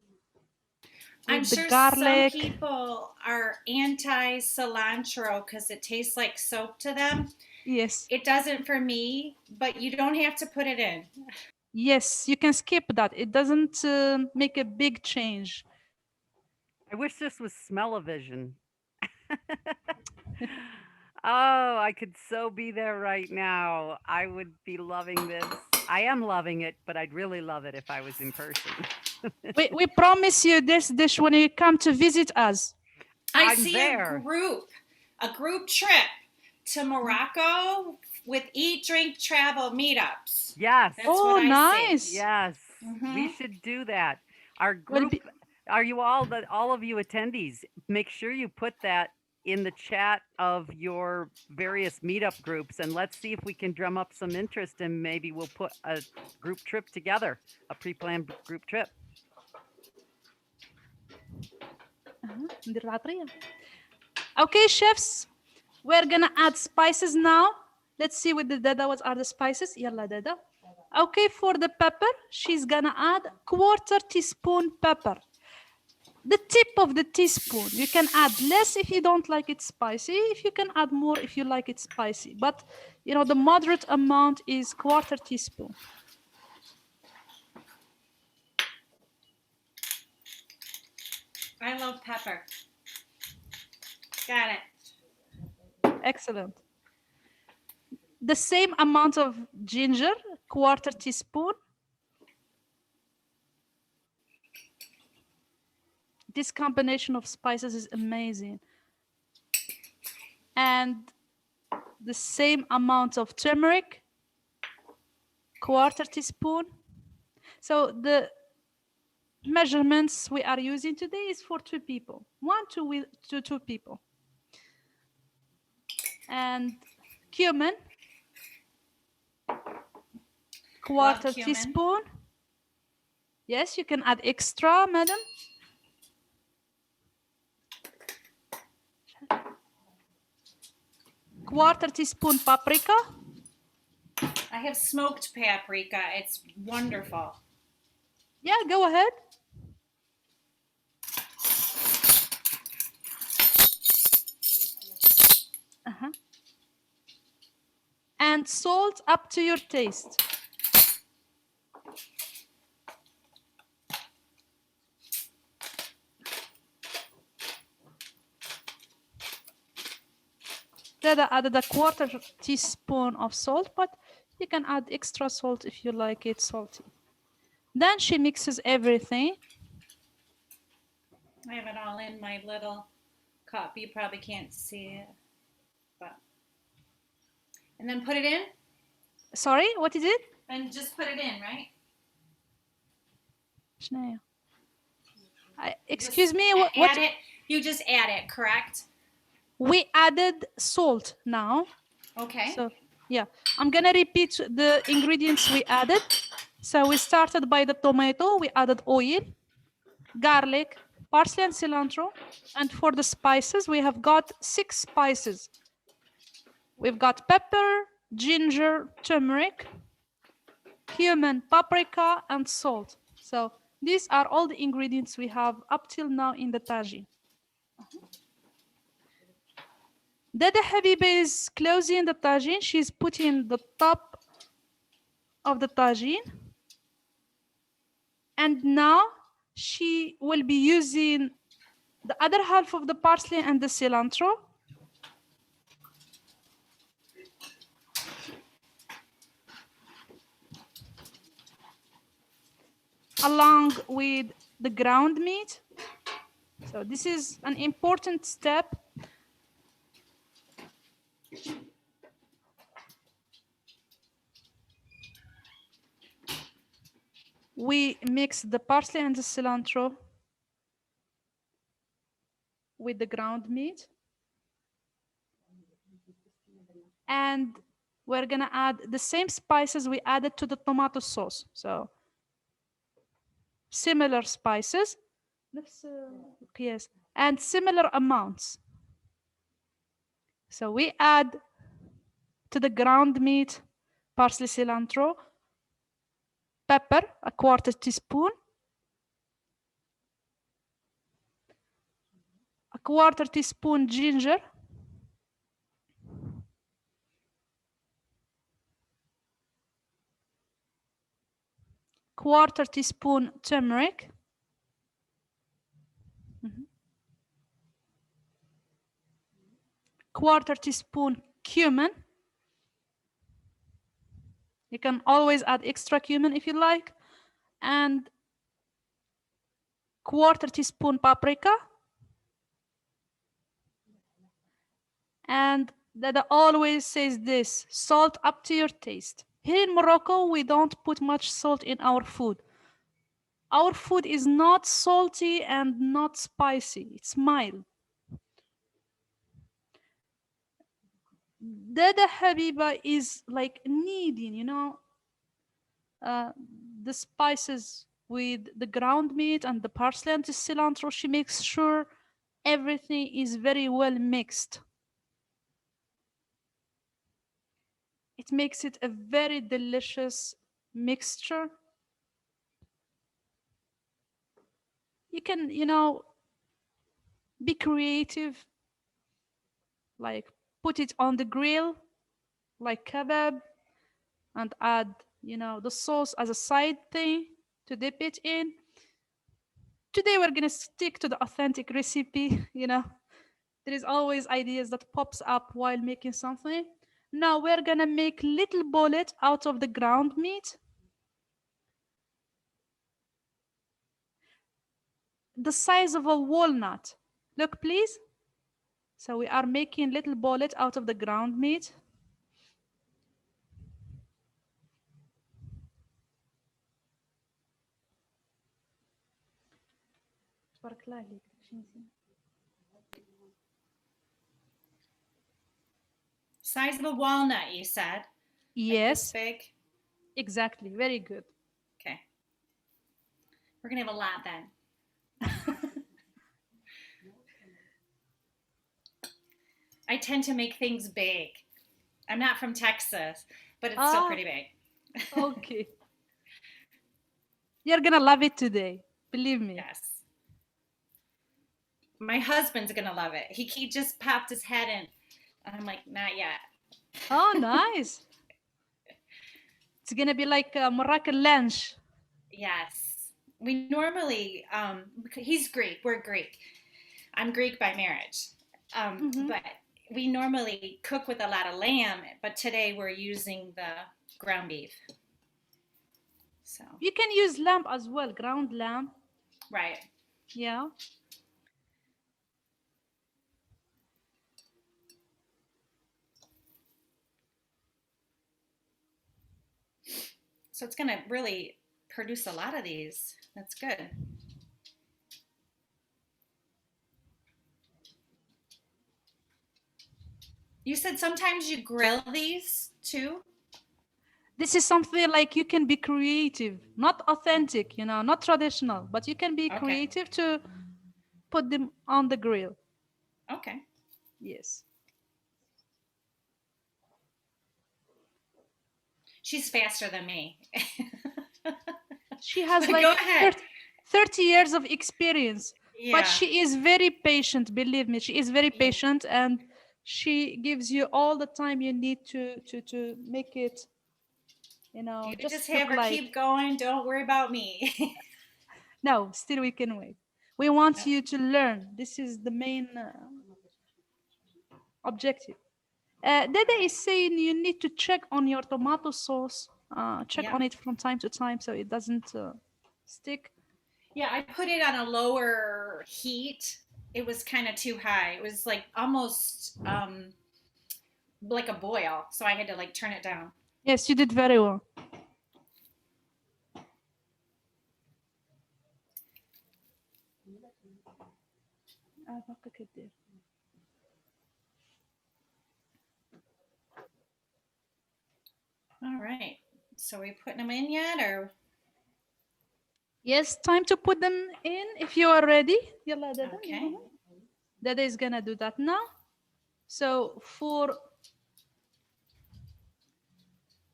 I'm With the sure garlic. some people are anti cilantro because it tastes like soap to them. Yes. It doesn't for me, but you don't have to put it in. Yes, you can skip that. It doesn't make a big change. I wish this was smell-o-vision. Oh, I could so be there right now. I would be loving this. I am loving it, but I'd really love it if I was in person. We promise you this dish when you come to visit us. I I'm see there. a group trip to Morocco with Eat, Drink, Travel meetups. Yes. That's Oh, what I see. nice. Yes. We Mhm. should do that. Our Well, group, are you all of you attendees, make sure you put that in the chat of your various meetup groups, and let's see if we can drum up some interest, and maybe we'll put a group trip together, a pre-planned group trip. ندير العطرية. Okay, chefs, we're gonna add spices now. Let's see with the Dada what are the spices. Yalla Dada. Okay, for the pepper, she's gonna add 1/4 teaspoon pepper. The tip of the teaspoon. You can add less if you don't like it spicy. If you can add more if you like it spicy. But the moderate amount is 1/4 teaspoon. I love pepper. Got it. Excellent. The same amount of ginger, 1/4 teaspoon. This combination of spices is amazing. And the same amount of turmeric, 1/4 teaspoon. So the measurements we are using today is for 2 people, 1 to 2 people. And cumin, 1/4 cumin. teaspoon. Yes, you can add extra, madam. Quarter teaspoon paprika. I have smoked paprika. It's wonderful. Yeah, go ahead. And salt up to your taste. Dada added a 1/4 teaspoon of salt, but you can add extra salt if you like it salty. Then she mixes everything. I have it all in my little cup. You probably can't see it. And then put it in? Sorry, what is it? And just put it in, right? Excuse me, Just what? Add it. You just add it, correct? We added salt now. Okay. So, yeah, I'm gonna repeat the ingredients we added. So we started by the tomato, we added oil, garlic, parsley and cilantro. And for the spices, we have got 6 spices. We've got pepper, ginger, turmeric, cumin, paprika, and salt. So these are all the ingredients we have up till now in the tagine. Dada Habiba is closing the tagine. She's putting the top of the tagine. And now she will be using The other half of the parsley and the cilantro. Along with the ground meat. So this is an important step. We mix the parsley and the cilantro with the ground meat. And we're gonna add the same spices we added to the tomato sauce. So similar spices, yes, and similar amounts. So we add to the ground meat, parsley, cilantro, pepper, a quarter teaspoon, a quarter teaspoon ginger, quarter teaspoon turmeric, quarter teaspoon cumin. You can always add extra cumin if you like, and quarter teaspoon paprika, and that always says this: salt up to your taste. Here in Morocco, we don't put much salt in our food. Our food is not salty and not spicy. It's mild. Dada Habiba is like kneading, the spices with the ground meat and the parsley and the cilantro. She makes sure everything is very well mixed. It makes it a very delicious mixture. You can, be creative, like put it on the grill, like kebab, and add, the sauce as a side thing to dip it in. Today we're gonna stick to the authentic recipe, There is always ideas that pops up while making something. Now we're gonna make little bullet out of the ground meat. The size of a walnut. Look, please. So we are making little bullet out of the ground meat. Size of a walnut, you said? Yes. Like this big? Exactly. Very good. Okay. We're going to have a lot then. I tend to make things big. I'm not from Texas, but it's still pretty big. Okay. You're going to love it today. Believe me. Yes. My husband's going to love it. He just popped his head in. And I'm like, not yet. Oh, nice. It's going to be like a Moroccan lunch. Yes. We normally, he's Greek. We're Greek. I'm Greek by marriage. But we normally cook with a lot of lamb, but today we're using the ground beef. So you can use lamb as well, ground lamb. Right. Yeah. So it's going to really produce a lot of these. That's good. You said sometimes you grill these too? This is something like you can be creative, not authentic, not traditional, but you can be creative to put them on the grill. Okay. Yes. She's faster than me. She has Go like ahead. 30 years of experience, Yeah. but she is very patient. Believe me, she is very patient, and she gives you all the time you need to make it. You just just have her keep going. Don't worry about me. No, still we can wait. We want you to learn. This is the main objective. Dede is saying you need to check on your tomato sauce. Check on it from time to time so it doesn't stick. Yeah, I put it on a lower heat. It was kind of too high. It was like almost like a boil, so I had to like turn it down. Yes, you did very well. All right. So we putting them in yet, or? Yes, time to put them in if you are ready. Yalla, Dede. Okay. Dede is gonna do that now. So for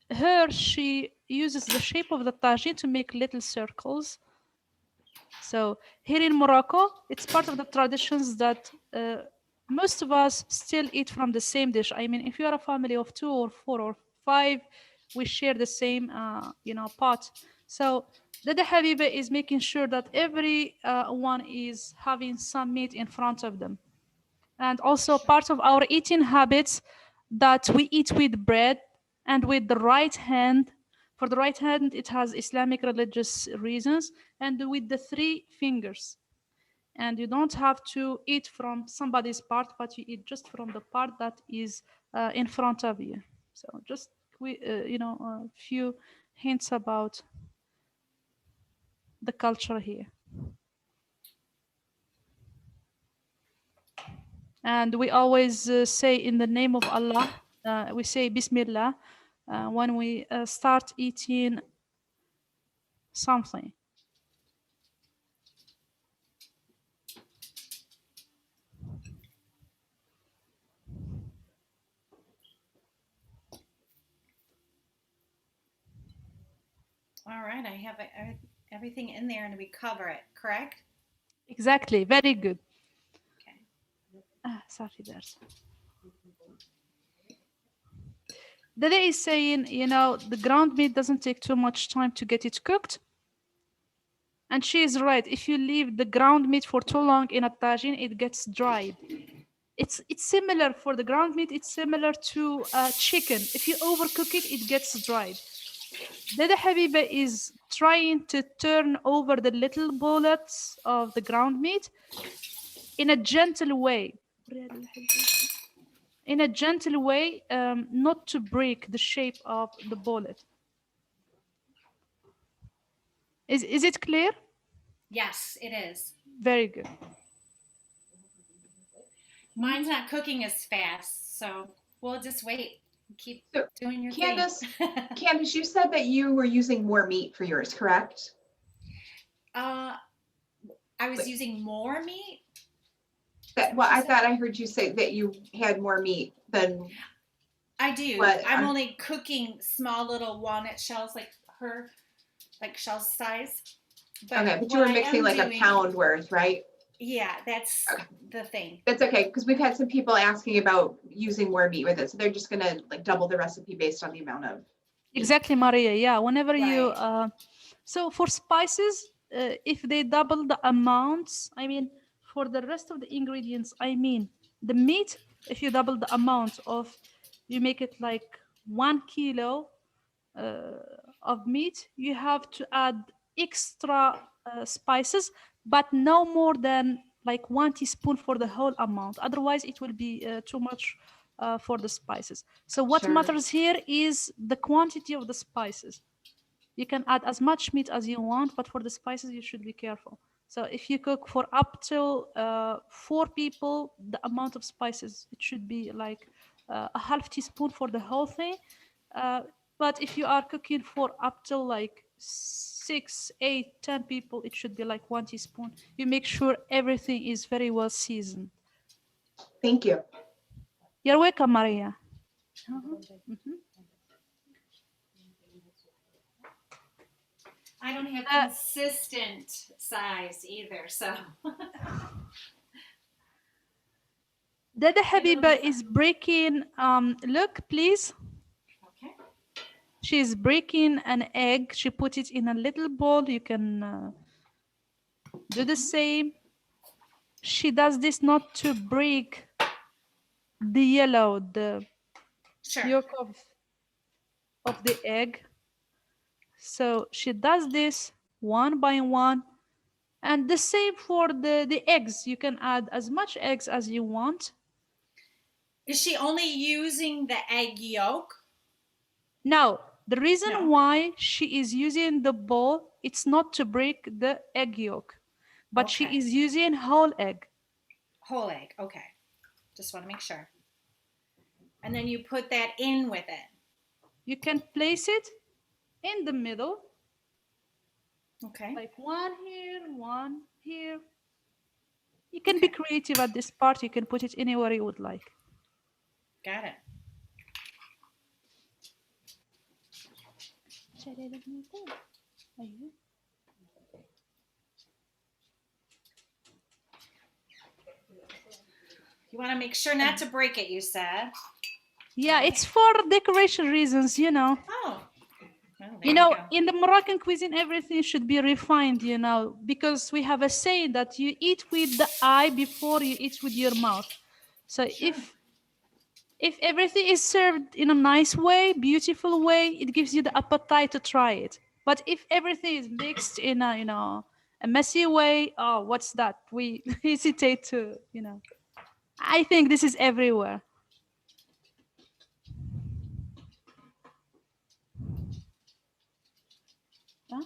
her, she uses the shape of the tagine to make little circles. So here in Morocco, it's part of the traditions that most of us still eat from the same dish. I mean, if you are a family of 2 or 4 or 5, we share the same, pot. So Dede Habiba is making sure that every one is having some meat in front of them. And also part of our eating habits that we eat with bread and with the right hand. For the right hand, it has Islamic religious reasons, and with the 3 fingers. And you don't have to eat from somebody's part, but you eat just from the part that is in front of you. So just a few hints about the culture here. And we always say in the name of Allah, we say Bismillah when we start eating something. All right, I have everything in there and we cover it, correct? Exactly, very good. Okay. Safi ders. Dede is saying, the ground meat doesn't take too much time to get it cooked. And she is right. If you leave the ground meat for too long in a tagine, it gets dried. It's similar for the ground meat. It's similar to chicken. If you overcook it, it gets dried. Dede Habiba is trying to turn over the little bullets of the ground meat in a gentle way. In a gentle way, not to break the shape of the bullet. Is it clear? Yes, it is. Very good. Mine's not cooking as fast, so we'll just wait. Keep So, doing your Candace, thing. Candace, you said that you were using more meat for yours, correct? I was using more meat. Well, I thought I heard you say that you had more meat than. I do. But I'm only cooking small little walnut shells, like shell size. But you were mixing like a pound worth, right? Yeah, that's the thing. That's okay, because we've had some people asking about using more meat with it, so they're just gonna like double the recipe based on the amount of. Exactly, Maria. Yeah, whenever you Right. so for spices, if they double the amounts, I mean, for the rest of the ingredients, I mean, the meat, if you double the amount of, you make it like 1 kilo of meat, you have to add extra spices, but no more than like 1 teaspoon for the whole amount. Otherwise, it will be too much for the spices. So what Sure. matters here is the quantity of the spices. You can add as much meat as you want, but for the spices, you should be careful. So if you cook for up to 4 people, the amount of spices, it should be like a half teaspoon for the whole thing. But if you are cooking for up to like 6, 8, 10 people, it should be like 1 teaspoon. You make sure everything is very well seasoned. Thank you. You're welcome, Maria. Mhm. I don't have consistent size either, so. Dede Habiba is breaking, look, please. Okay. She's breaking an egg. She put it in a little bowl. You can do the same. she does this not to break the yellow, the Sure. yolk of the egg. So she does this one by one. And the same for the eggs. You can add as much eggs as you want. Is she only using the egg yolk? Now, the reason No. why she is using the bowl, it's not to break the egg yolk, but she Okay. is using whole egg. Whole egg. Okay. Just want to make sure. And then you put that in with it. You can place it in the middle, Okay. like one here, one here. You can be creative at this part. You can put it anywhere you would like. Got it. You want to make sure not to break it, you said. Yeah, it's for decoration reasons, you know. Oh. Well, there You know, go. in the Moroccan cuisine, everything should be refined, you know, because we have a saying that you eat with the eye before you eat with your mouth. So if everything is served in a nice way, beautiful way, it gives you the appetite to try it. But if everything is mixed in a, you know, a messy way, oh, what's that? We hesitate to, you know. I think this is everywhere. Huh?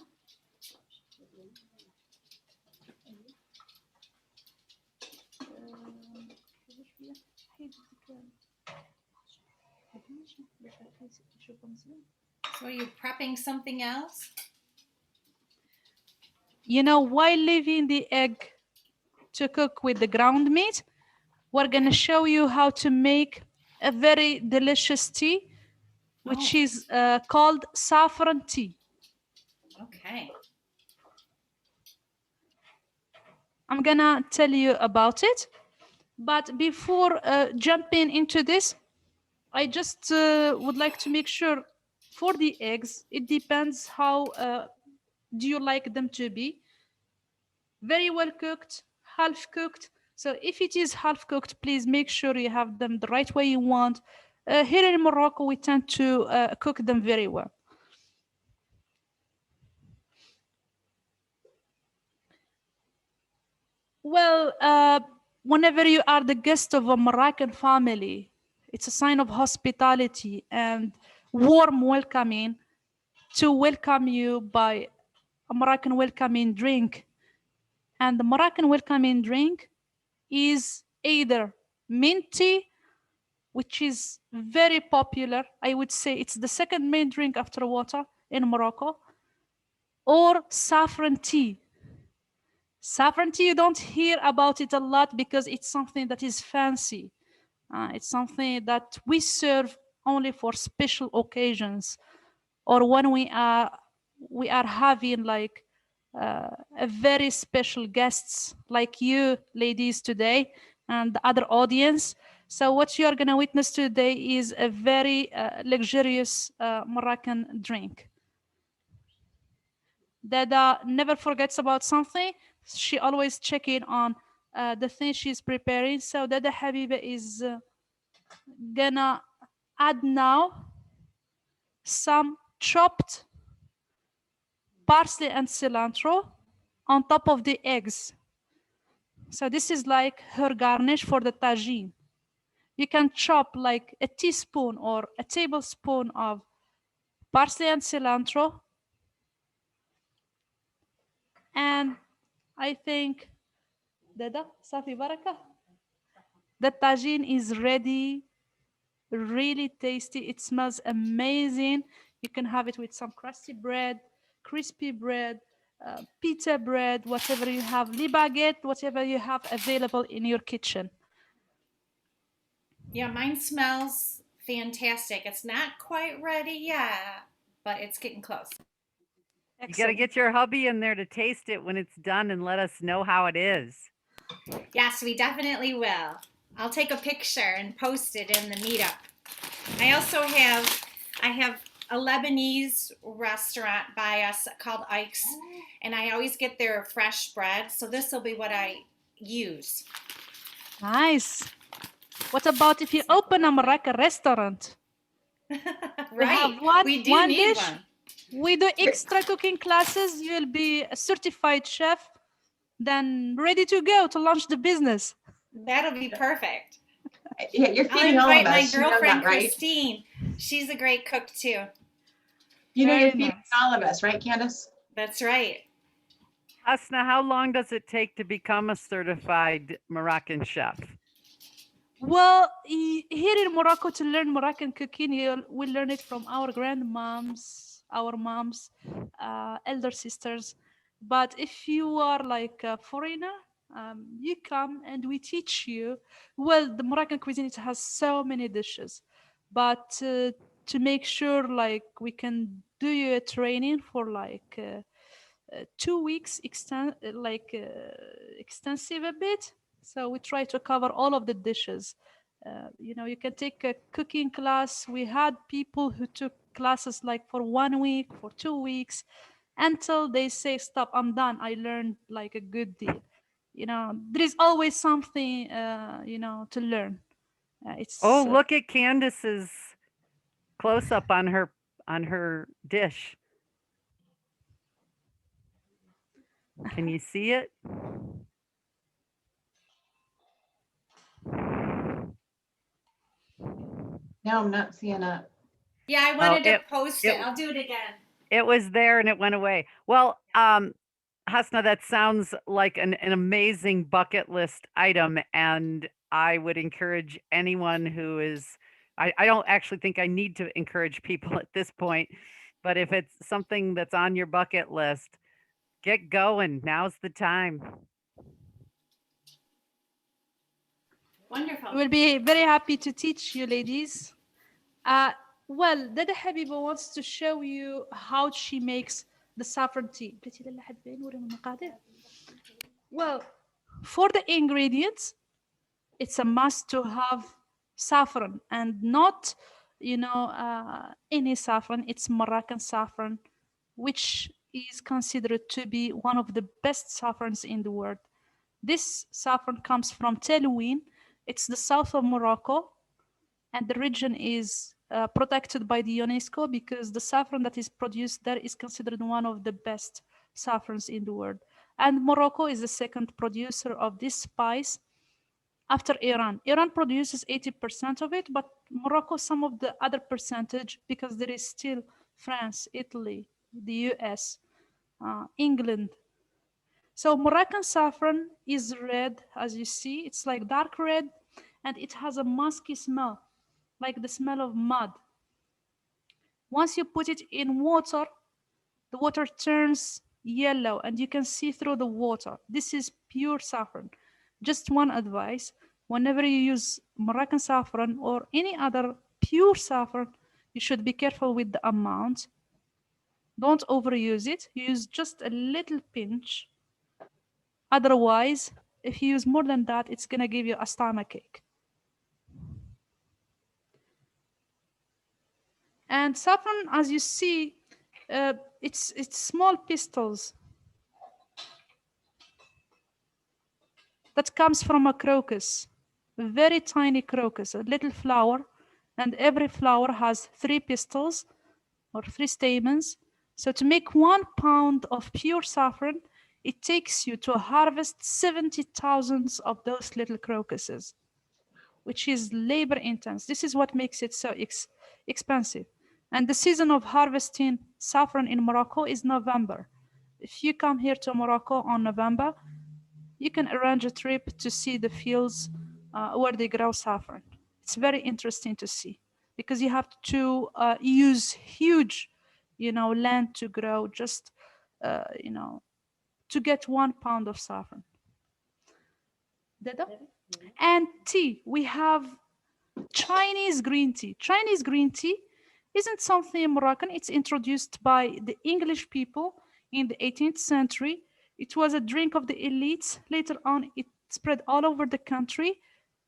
So are you prepping something else? You know, while leaving the egg to cook with the ground meat, we're going to show you how to make a very delicious tea, which Oh. is called saffron tea. Okay. I'm going to tell you about it. But before jumping into this, I just would like to make sure for the eggs, it depends how do you like them to be. Very well cooked, half cooked. So if it is half cooked, please make sure you have them the right way you want. Here in Morocco, we tend to cook them very well. Well, whenever you are the guest of a Moroccan family, it's a sign of hospitality and warm welcoming to welcome you by a Moroccan welcoming drink. And the Moroccan welcoming drink is either mint tea, which is very popular. I would say it's the second main drink after water in Morocco, or saffron tea. Saffron tea, you don't hear about it a lot because it's something that is fancy. It's something that we serve only for special occasions, or when we are having like a very special guests like you ladies today and the other audience. So what you are going to witness today is a very luxurious Moroccan drink. Dada never forgets about something. She always check in on the thing she's preparing. So Dada Habiba is gonna add now some chopped parsley and cilantro on top of the eggs. So this is like her garnish for the tagine. You can chop like a teaspoon or a tablespoon of parsley and cilantro. And I think Dada, Safi Baraka. The tagine is ready, really tasty. It smells amazing. You can have it with some crusty bread, crispy bread, pita bread, whatever you have, baguette, whatever you have available in your kitchen. Yeah, mine smells fantastic. It's not quite ready yet, but it's getting close. You got to get your hubby in there to taste it when it's done and let us know how it is. Yes, we definitely will. I'll take a picture and post it in the meetup. I also have a Lebanese restaurant by us called Ike's, and I always get their fresh bread. So this will be what I use. Nice. What about if you open a Moroccan restaurant? We have Right. We do one need dish. one. We do extra cooking classes. You'll be a certified chef, then ready to go to launch the business. That'll be perfect. Yeah, you're I'll feeding all of invite my us. You know girlfriend that, right? Christine. She's a great cook too. You know you're Very feeding nice. all of us, right, Candace? That's right. Hasna, how long does it take to become a certified Moroccan chef? Well, here in Morocco, to learn Moroccan cooking, we learn it from our grandmoms, our moms, elder sisters. But if you are like a foreigner, you come and we teach you. Well, the Moroccan cuisine, it has so many dishes, but to make sure like we can do you a training for like 2 weeks, extensive a bit. So we try to cover all of the dishes. You can take a cooking class. We had people who took classes like for 1 week, for 2 weeks, until they say, "Stop, I'm done. I learned like a good deal." There is always something, to learn. Oh, It's look at Candace's close up on her dish. Can you see it? No, I'm not seeing it. Yeah, I wanted to it- post it- it. I'll do it again. It was there and it went away. Well, Hasna, that sounds like an amazing bucket list item. And I would encourage anyone who is, I don't actually think I need to encourage people at this point, but if it's something that's on your bucket list, get going. Now's the time. Wonderful. We'll be very happy to teach you, ladies. Well, Dada Habiba wants to show you how she makes the saffron tea. Well, for the ingredients, it's a must to have saffron, and not, any saffron. It's Moroccan saffron, which is considered to be one of the best saffrons in the world. This saffron comes from Telouin. It's the south of Morocco, and the region is protected by the UNESCO because the saffron that is produced there is considered one of the best saffrons in the world. And Morocco is the second producer of this spice after Iran. Iran produces 80% of it, but Morocco some of the other percentage because there is still France, Italy, the US, England. So Moroccan saffron is red, as you see. It's like dark red, and it has a musky smell, like the smell of mud. Once you put it in water, the water turns yellow and you can see through the water. This is pure saffron. Just one advice, whenever you use Moroccan saffron or any other pure saffron, you should be careful with the amount. Don't overuse it. Use just a little pinch. Otherwise, if you use more than that, it's going to give you a stomachache. And saffron, as you see, it's small pistils that comes from a crocus, a very tiny crocus, a little flower, and every flower has 3 pistils or 3 stamens. So to make 1 pound of pure saffron, it takes you to harvest 70,000 of those little crocuses, which is labor intense. This is what makes it so expensive. And the season of harvesting saffron in Morocco is November. If you come here to Morocco on November, you can arrange a trip to see the fields where they grow saffron. It's very interesting to see because you have to use huge, land to grow just, to get 1 pound of saffron. And tea, we have Chinese green tea. Chinese green tea isn't something Moroccan. It's introduced by the English people in the 18th century. It was a drink of the elites. Later on, it spread all over the country.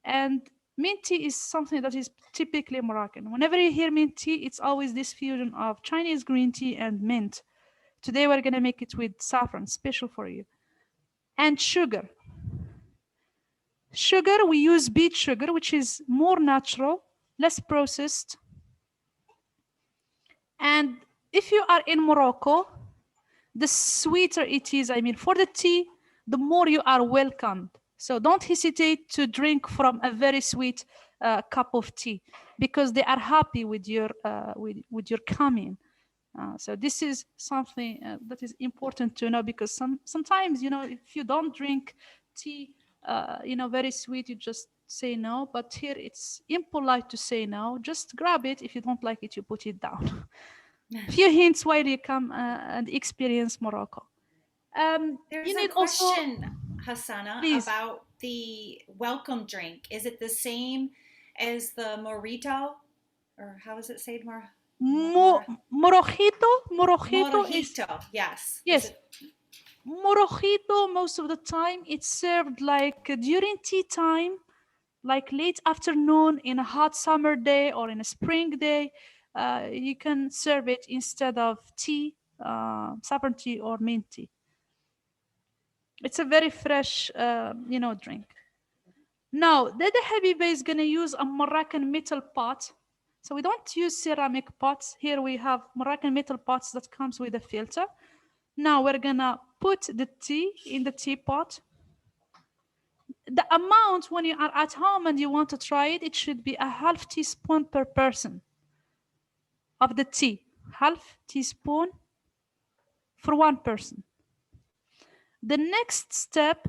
And mint tea is something that is typically Moroccan. Whenever you hear mint tea, it's always this fusion of Chinese green tea and mint. Today, we're going to make it with saffron, special for you. And sugar. Sugar, we use beet sugar, which is more natural, less processed. And if you are in Morocco, the sweeter it is, I mean, for the tea, the more you are welcomed. So don't hesitate to drink from a very sweet cup of tea, because they are happy with your coming. So this is something that is important to know, because sometimes, if you don't drink tea, very sweet, you just say no. But here it's impolite to say no. Just grab it. If you don't like it, you put it down. Few hints while you come and experience Morocco. There's You a need also, question, Hassana, please. about the welcome drink. Is it the same as the morito? Or how is it said? Morojito. Morojito is, Morojito, yes. Is yes. it, Morojito, most of the time, it's served like during tea time, like late afternoon in a hot summer day or in a spring day. You can serve it instead of tea, saffron tea or mint tea. It's a very fresh, drink. Now, Dada Habiba is going to use a Moroccan metal pot. So we don't use ceramic pots. Here we have Moroccan metal pots that comes with a filter. Now we're going to put the tea in the teapot. The amount, when you are at home and you want to try it, it should be a half teaspoon per person of the tea. Half teaspoon for one person. The next step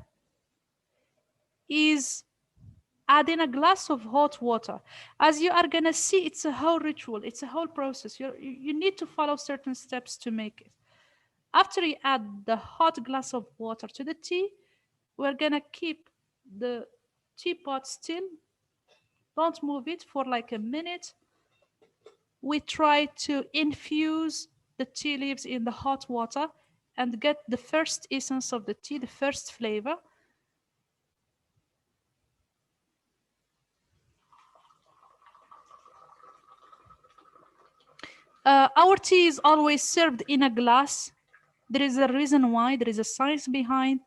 is adding a glass of hot water. As you are going to see, it's a whole ritual. It's a whole process. You need to follow certain steps to make it. After you add the hot glass of water to the tea, we're going to keep the teapot still. Don't move it for like a minute. We try to infuse the tea leaves in the hot water and get the first essence of the tea, the first flavor. Our tea is always served in a glass. There is a reason why, there is a science behind.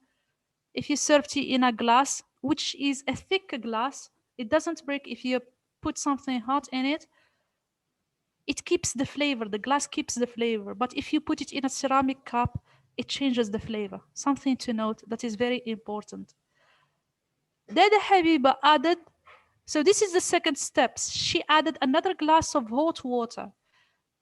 If you serve tea in a glass, which is a thick glass, it doesn't break if you put something hot in it. It keeps the flavor, the glass keeps the flavor. But if you put it in a ceramic cup, it changes the flavor. Something to note that is very important. Dada Habiba added, so this is the second step. She added another glass of hot water.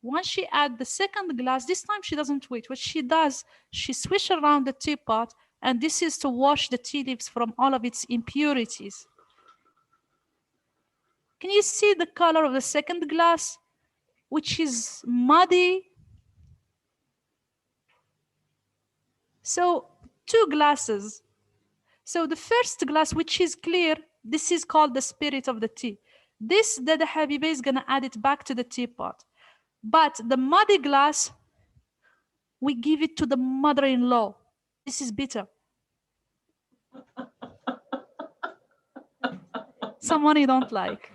Once she add the second glass, this time she doesn't wait. What she does, she swish around the teapot, and this is to wash the tea leaves from all of its impurities. Can you see the color of the second glass, which is muddy? So 2 glasses. So the first glass, which is clear, this is called the spirit of the tea. This, Dada Habiba is gonna add it back to the teapot. But the muddy glass, we give it to the mother-in-law. This is bitter. Someone you don't like.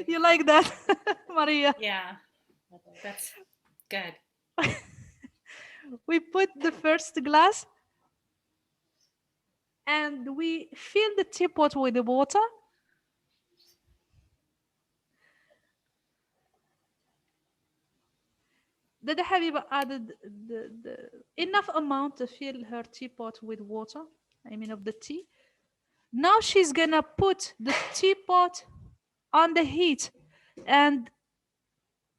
You like that, Maria? yeah, that's good. We put the first glass and we fill the teapot with the water. Dada Habiba added the enough amount to fill her teapot with water, I mean of the tea. Now she's gonna put the teapot on the heat. And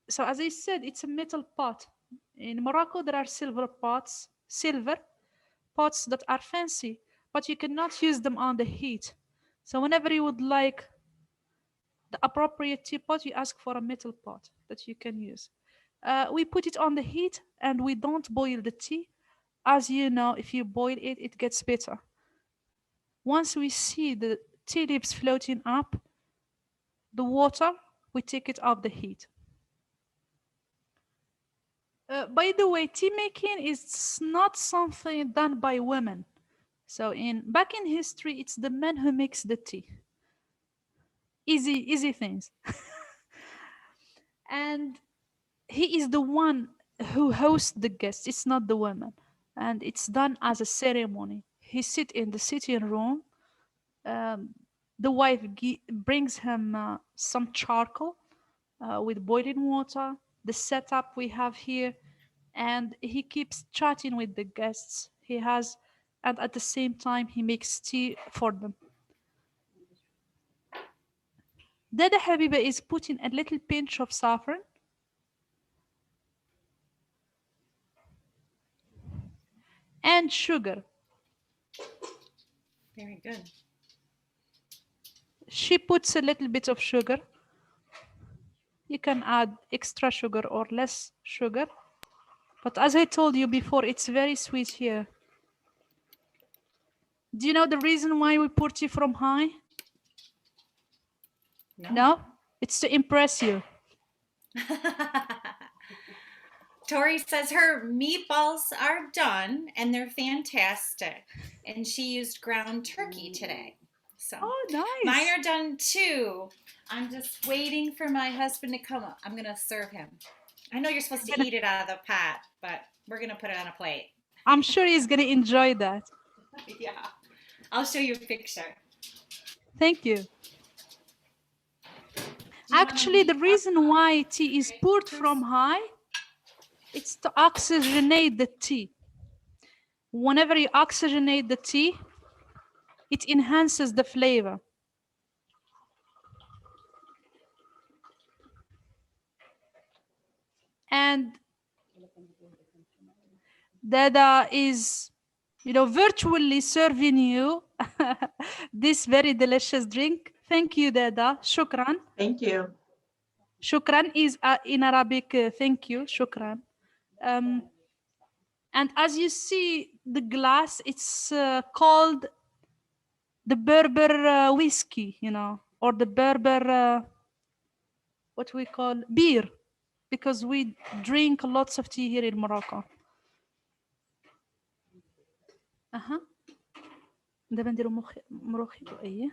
so as I said, it's a metal pot. In Morocco, there are silver pots that are fancy, but you cannot use them on the heat. So whenever you would like the appropriate teapot, you ask for a metal pot that you can use. We put it on the heat and we don't boil the tea. As you know, if you boil it, it gets bitter. Once we see the tea leaves floating up, the water, we take it off the heat. By the way, tea making is not something done by women. So back in history, it's the men who makes the tea. Easy things. And he is the one who hosts the guests. It's not the women. and it's done as a ceremony. He sit in the sitting room. The wife brings him some charcoal with boiling water, the setup we have here, and he keeps chatting with the guests he has, and at the same time he makes tea for them. Dada Habiba is putting a little pinch of saffron and sugar. Very good. She puts a little bit of sugar. You can add extra sugar or less sugar. But as I told you before, it's very sweet here. Do you know the reason why we pour tea from high? No? It's to impress you. Tori says her meatballs are done and they're fantastic. And she used ground turkey today. So nice. Mine are done too. I'm just waiting for my husband to come up. I'm going to serve him. I know you're supposed to eat it out of the pot, but we're going to put it on a plate. I'm sure he's going to enjoy that. Yeah. I'll show you a picture. Thank you. Actually, the reason why tea is poured from high, it's to oxygenate the tea. Whenever you oxygenate the tea, it enhances the flavor. And Dada is, virtually serving you this very delicious drink. Thank you, Dada. Shukran. Thank you. Shukran is in Arabic, thank you, shukran. And as you see, the glass, it's called the Berber whiskey, or the Berber, what we call beer, because we drink lots of tea here in Morocco. دابا نديرو مروخيتو ايه.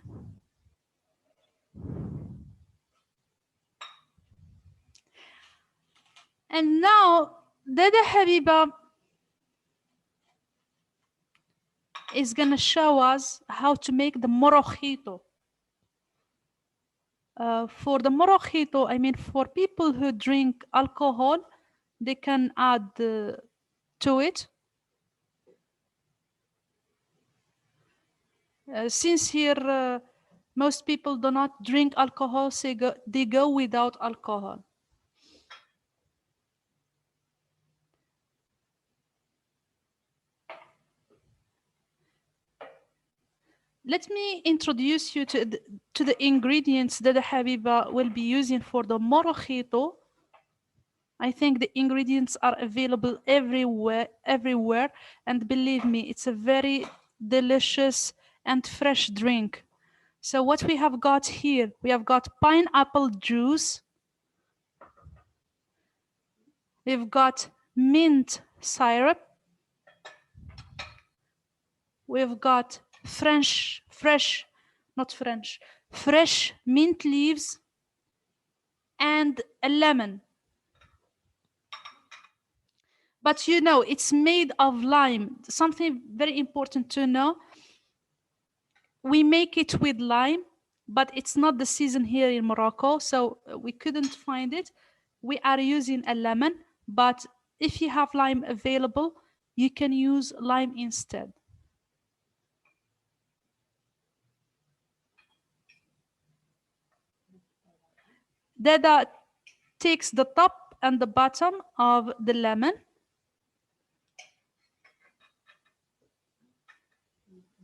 And now Dada Habiba is gonna show us how to make the morojito. For the morojito, I mean, for people who drink alcohol, they can add to it. Since here most people do not drink alcohol, so they go without alcohol. Let me introduce you to the ingredients that the Habiba will be using for the morojito. I think the ingredients are available everywhere, and believe me, it's a very delicious and fresh drink. So what we have got here, we have got pineapple juice, we've got mint syrup, we've got fresh mint leaves, and a lemon. But it's made of lime. Something very important to know. We make it with lime, but it's not the season here in Morocco, so we couldn't find it. We are using a lemon, but if you have lime available, you can use lime instead. Dada takes the top and the bottom of the lemon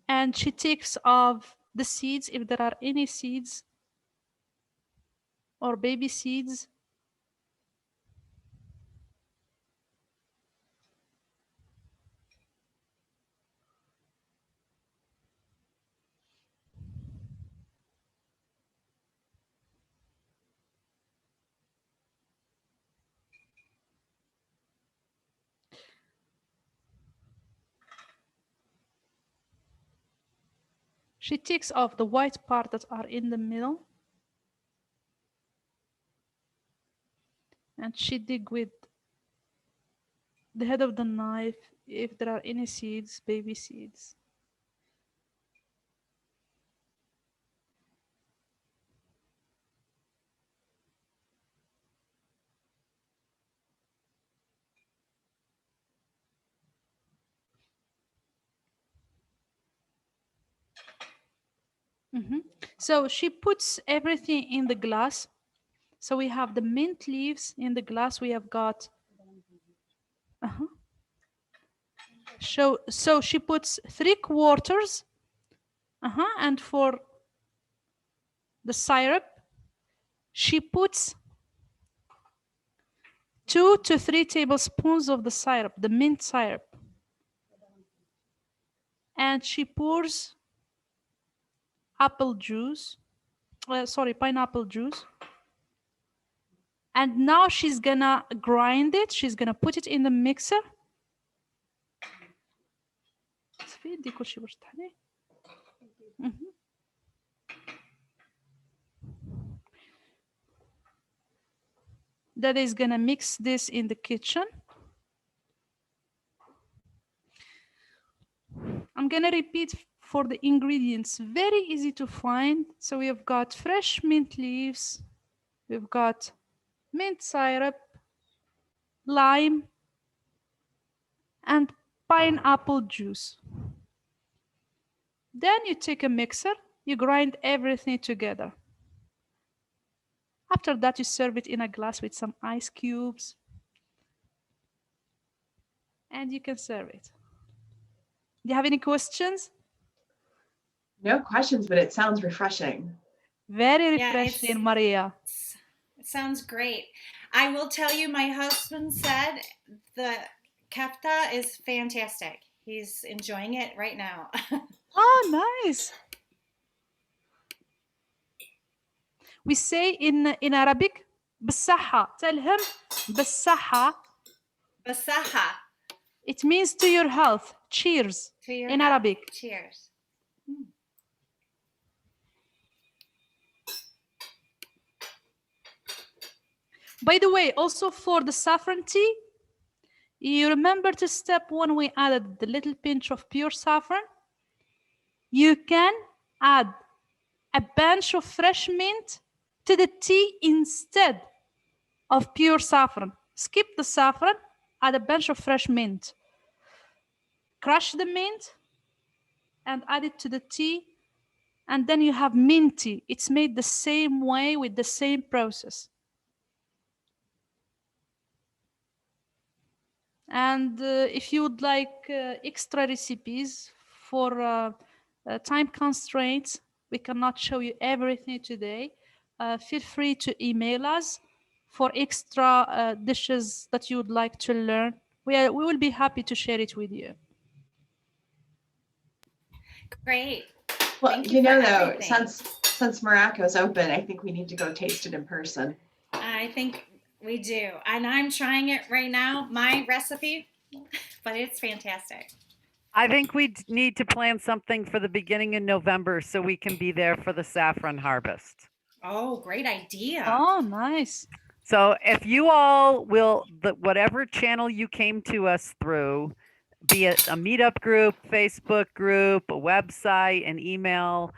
and she takes off the seeds, if there are any seeds or baby seeds. She takes off the white part that are in the middle, and she dig with the head of the knife, if there are any seeds, baby seeds. So she puts everything in the glass. So we have the mint leaves in the glass. We have got. So she puts 3/4. And for the syrup, she puts 2 to 3 tablespoons of the syrup, the mint syrup. And she pours apple juice, pineapple juice. And now she's gonna grind it. She's gonna put it in the mixer. That is gonna mix this in the kitchen. I'm gonna repeat for the ingredients, very easy to find. So we have got fresh mint leaves, we've got mint syrup, lime, and pineapple juice. Then you take a mixer, you grind everything together. After that, you serve it in a glass with some ice cubes, and you can serve it. Do you have any questions? No questions, but it sounds refreshing. Very Yeah, refreshing, Maria. It sounds great. I will tell you, my husband said the kefta is fantastic. He's enjoying it right now. Oh, nice. We say in Arabic, بالصحة. Tell him بالصحة. Basaha. It means to your health. Cheers. To your In health. Arabic. Cheers. By the way, also for the saffron tea, you remember to step when we added the little pinch of pure saffron? You can add a bunch of fresh mint to the tea instead of pure saffron. Skip the saffron, add a bunch of fresh mint. Crush the mint and add it to the tea, and then you have mint tea. It's made the same way with the same process. And if you would like extra recipes for time constraints, we cannot show you everything today. Feel free to email us for extra dishes that you would like to learn. We will be happy to share it with you. Great. Well, Thank you you know, for though, everything. since Morocco's open, I think we need to go taste it in person. I think we do. And I'm trying it right now, my recipe, but it's fantastic. I think we need to plan something for the beginning of November so we can be there for the saffron harvest. Oh, great idea. Oh, nice. So if you all will, whatever channel you came to us through, be it a meetup group, Facebook group, a website, an email,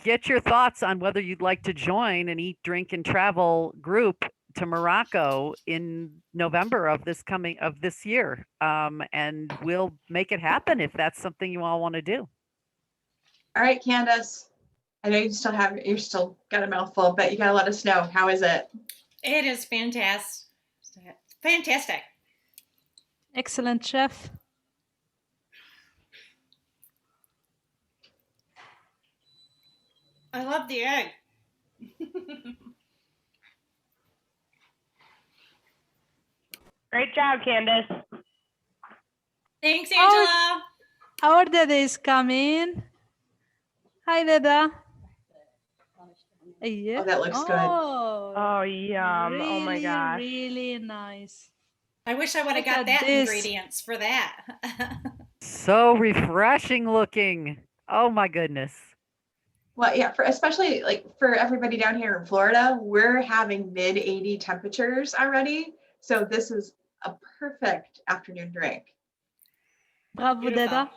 get your thoughts on whether you'd like to join an eat, drink, and travel group to Morocco in November of this year. And we'll make it happen if that's something you all want to do. All right, Candace. I know you're still got a mouthful, but you gotta let us know. How is it? It is fantastic. Fantastic. Excellent, chef. I love the egg. Great job, Candace. Thanks, Angela. Our Dada is coming. Hi, Dada. Yeah. Oh, that looks good. Oh, yum. Really, Oh my gosh. really nice. I wish I would have Look got at that this. ingredients for that. So refreshing looking. Oh my goodness. Well, yeah, especially like for everybody down here in Florida, we're having mid 80 temperatures already. So this is a perfect afternoon drink. Bravo, Beautiful. Dada.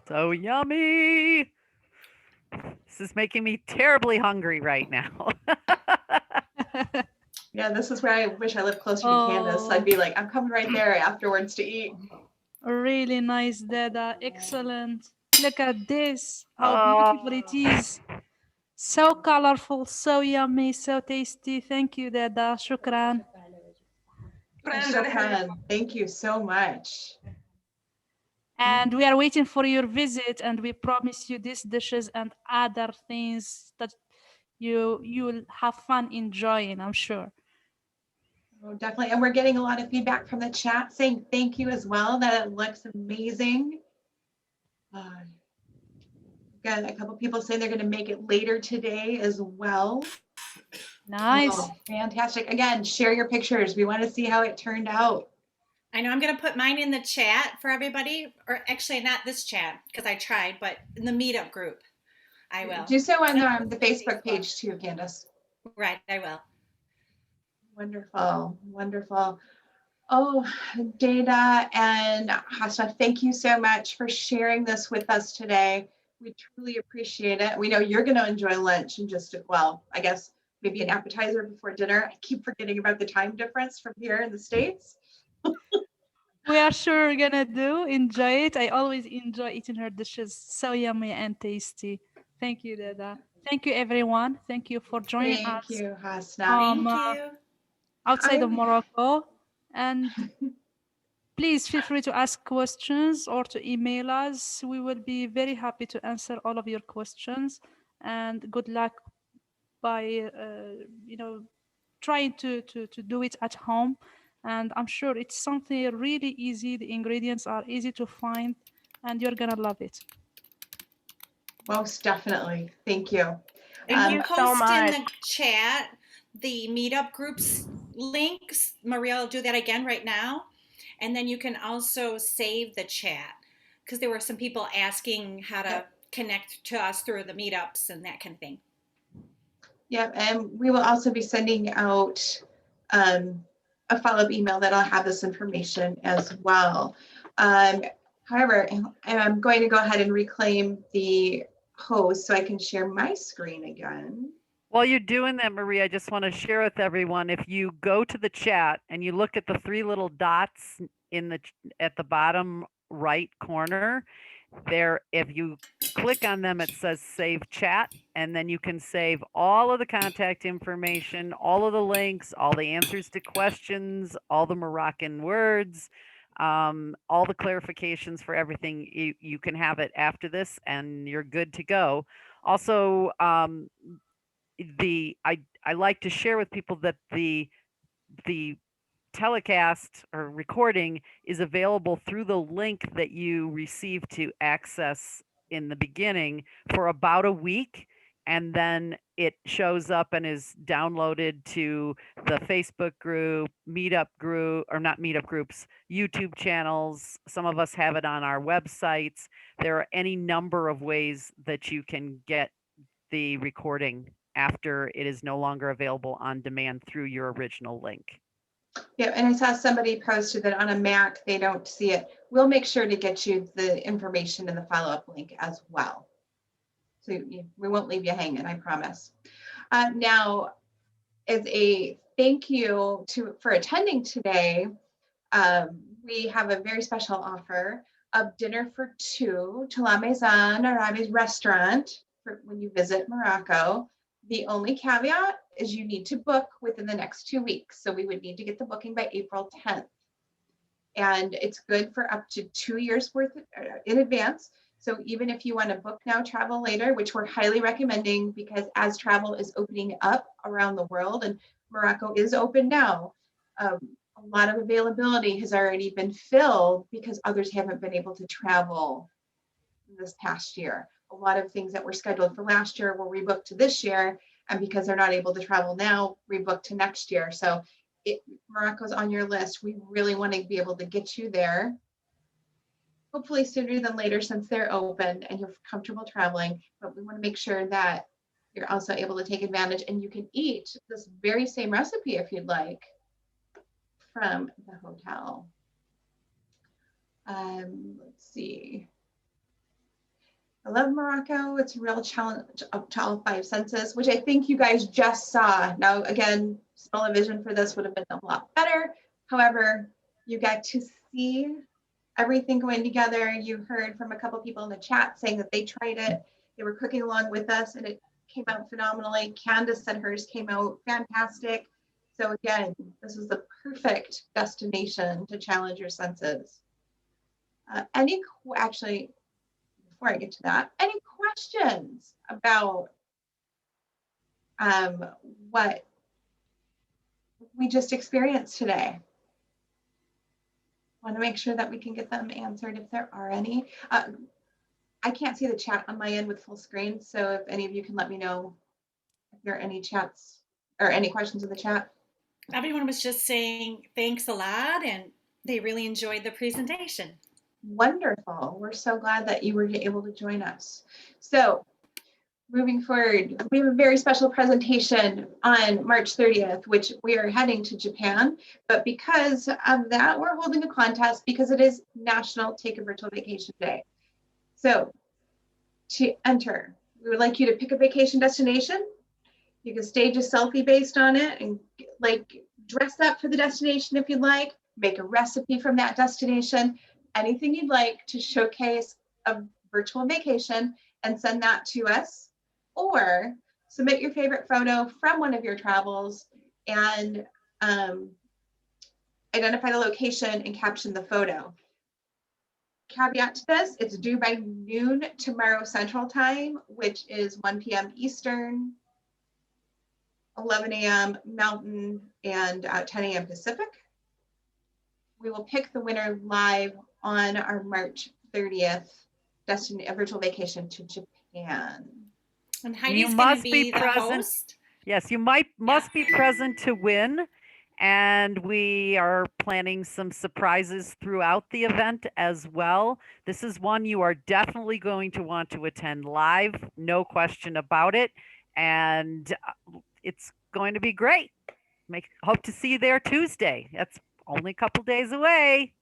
So yummy. This is making me terribly hungry right now. Yeah, this is where I wish I lived closer to Candace. Oh. I'd be like, I'm coming right there afterwards to eat. Really nice, Dada. Excellent. Look at this. How beautiful it is. So colorful, so yummy, so tasty. Thank you, Dada. Shukran. Shukran. Thank you so much. And we are waiting for your visit, and we promise you these dishes and other things that you'll have fun enjoying, I'm sure. Oh, definitely. And we're getting a lot of feedback from the chat saying thank you as well, that it looks amazing. Got a couple people saying they're going to make it later today as well. Nice. Oh, fantastic. Again, share your pictures. We want to see how it turned out. I know I'm going to put mine in the chat for everybody, or actually not this chat because I tried, but in the meetup group, I will. Do so on the Facebook page too, Candace. Right, I will. Wonderful, wonderful. Oh, Dana and Hasna, thank you so much for sharing this with us today. We truly appreciate it. We know you're going to enjoy lunch and just, well, I guess maybe an appetizer before dinner. I keep forgetting about the time difference from here in the States. We are sure we're gonna enjoy it. I always enjoy eating her dishes. So yummy and tasty. Thank you, Dada. Thank you, everyone. Thank you for joining Thank us. you, Hasna. Thank you. Outside of I'm- Morocco. And please feel free to ask questions or to email us. We will be very happy to answer all of your questions. And good luck by trying to do it at home. And I'm sure it's something really easy. The ingredients are easy to find, and you're gonna love it. Most definitely. Thank you. And we'll you so post in the much. chat the meetup groups links. Maria will do that again right now. And then you can also save the chat because there were some people asking how to connect to us through the meetups and that kind of thing. Yep, and we will also be sending out a follow-up email that'll have this information as well. However, I'm going to go ahead and reclaim the host so I can share my screen again. While you're doing that, Maria, I just want to share with everyone, if you go to the chat and you look at the three little dots at the bottom right corner, there, if you click on them, it says save chat, and then you can save all of the contact information, all of the links, all the answers to questions, all the Moroccan words, all the clarifications for everything. You can have it after this and you're good to go. Also, I like to share with people that the telecast or recording is available through the link that you received to access in the beginning for about a week, and then it shows up and is downloaded to the Facebook group, meetup group, or not meetup groups, YouTube channels. Some of us have it on our websites. There are any number of ways that you can get the recording after it is no longer available on demand through your original link. Yeah, and I saw somebody posted that on a Mac, they don't see it. We'll make sure to get you the information in the follow-up link as well. So we won't leave you hanging, I promise. Now, as a thank you for attending today, we have a very special offer of dinner for two to La Maison Arabi's restaurant for when you visit Morocco. The only caveat is you need to book within the next 2 weeks. So we would need to get the booking by April 10th. And it's good for up to 2 years worth in advance. So even if you want to book now, travel later, which we're highly recommending because as travel is opening up around the world and Morocco is open now, a lot of availability has already been filled because others haven't been able to travel this past year. A lot of things that were scheduled for last year were rebooked to this year, and because they're not able to travel now, rebooked to next year. So Morocco's on your list. We really want to be able to get you there. hopefully sooner than later since they're open and you're comfortable traveling. But we want to make sure that you're also able to take advantage and you can eat this very same recipe if you'd like from the hotel. Let's see. I love Morocco. It's a real challenge up to all five senses, which I think you guys just saw. Now, again, smell-o-vision for this would have been a lot better. However, you got to see everything going together. You heard from a couple people in the chat saying that they tried it. They were cooking along with us and it came out phenomenally. Candace said hers came out fantastic. So again, this is the perfect destination to challenge your senses. Actually, before I get to that, any questions about what we just experienced today? Want to make sure that we can get them answered if there are any. I can't see the chat on my end with full screen, so if any of you can let me know if there are any chats or any questions in the chat. Everyone was just saying thanks a lot and they really enjoyed the presentation. Wonderful. We're so glad that you were able to join us. So moving forward, we have a very special presentation on March 30th, which we are heading to Japan. But because of that, we're holding a contest because it is National Take a Virtual Vacation Day. So to enter, we would like you to pick a vacation destination. You can stage a selfie based on it and like dress up for the destination if you'd like, make a recipe from that destination, anything you'd like to showcase a virtual vacation and send that to us, or submit your favorite photo from one of your travels and identify the location and caption the photo. Caveat to this, it's due by noon tomorrow Central Time, which is 1 p.m. Eastern, 11 a.m. Mountain, and 10 a.m. Pacific. We will pick the winner live on our March 30th virtual vacation to Japan. And Heidi's going to be the present. host. Yes, you must be present to win. And we are planning some surprises throughout the event as well. This is one you are definitely going to want to attend live, no question about it. And it's going to be great. Hope to see you there Tuesday. That's only a couple days away.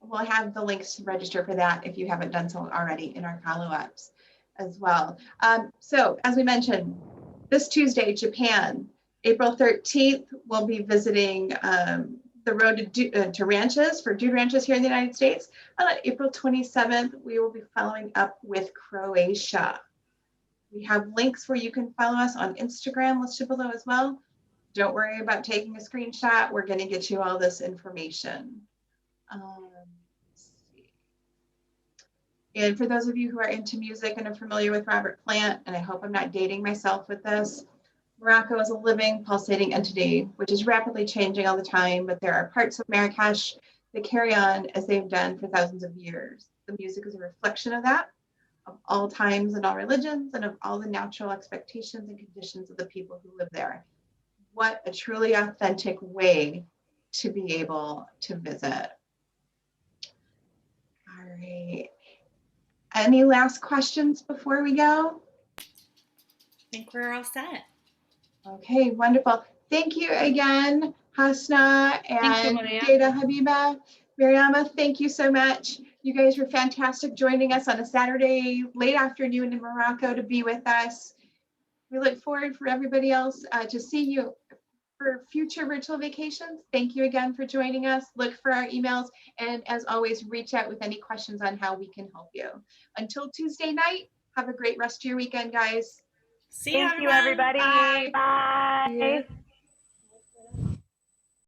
We'll have the links to register for that if you haven't done so already in our follow-ups as well. So as we mentioned, this Tuesday, Japan, April 13th, we'll be visiting the road to ranches for dude ranches here in the United States. On April 27th, we will be following up with Croatia. We have links where you can follow us on Instagram listed below as well. Don't worry about taking a screenshot. We're going to get you all this information. Let's see. And for those of you who are into music and are familiar with Robert Plant, and I hope I'm not dating myself with this, Morocco is a living, pulsating entity, which is rapidly changing all the time, but there are parts of Marrakesh that carry on as they've done for thousands of years. The music is a reflection of that, of all times and all religions, and of all the natural expectations and conditions of the people who live there. What a truly authentic way to be able to visit. All right. Any last questions before we go? I think we're all set. Okay, wonderful. Thank you again, Hasna and Data Habiba. Mariama, thank you so much. You guys were fantastic joining us on a Saturday late afternoon in Morocco to be with us. We look forward for everybody else to see you for future virtual vacations. Thank you again for joining us. Look for our emails, and as always, reach out with any questions on how we can help you. Until Tuesday night, have a great rest of your weekend, guys. See you, Thank you, everybody. Bye. Bye.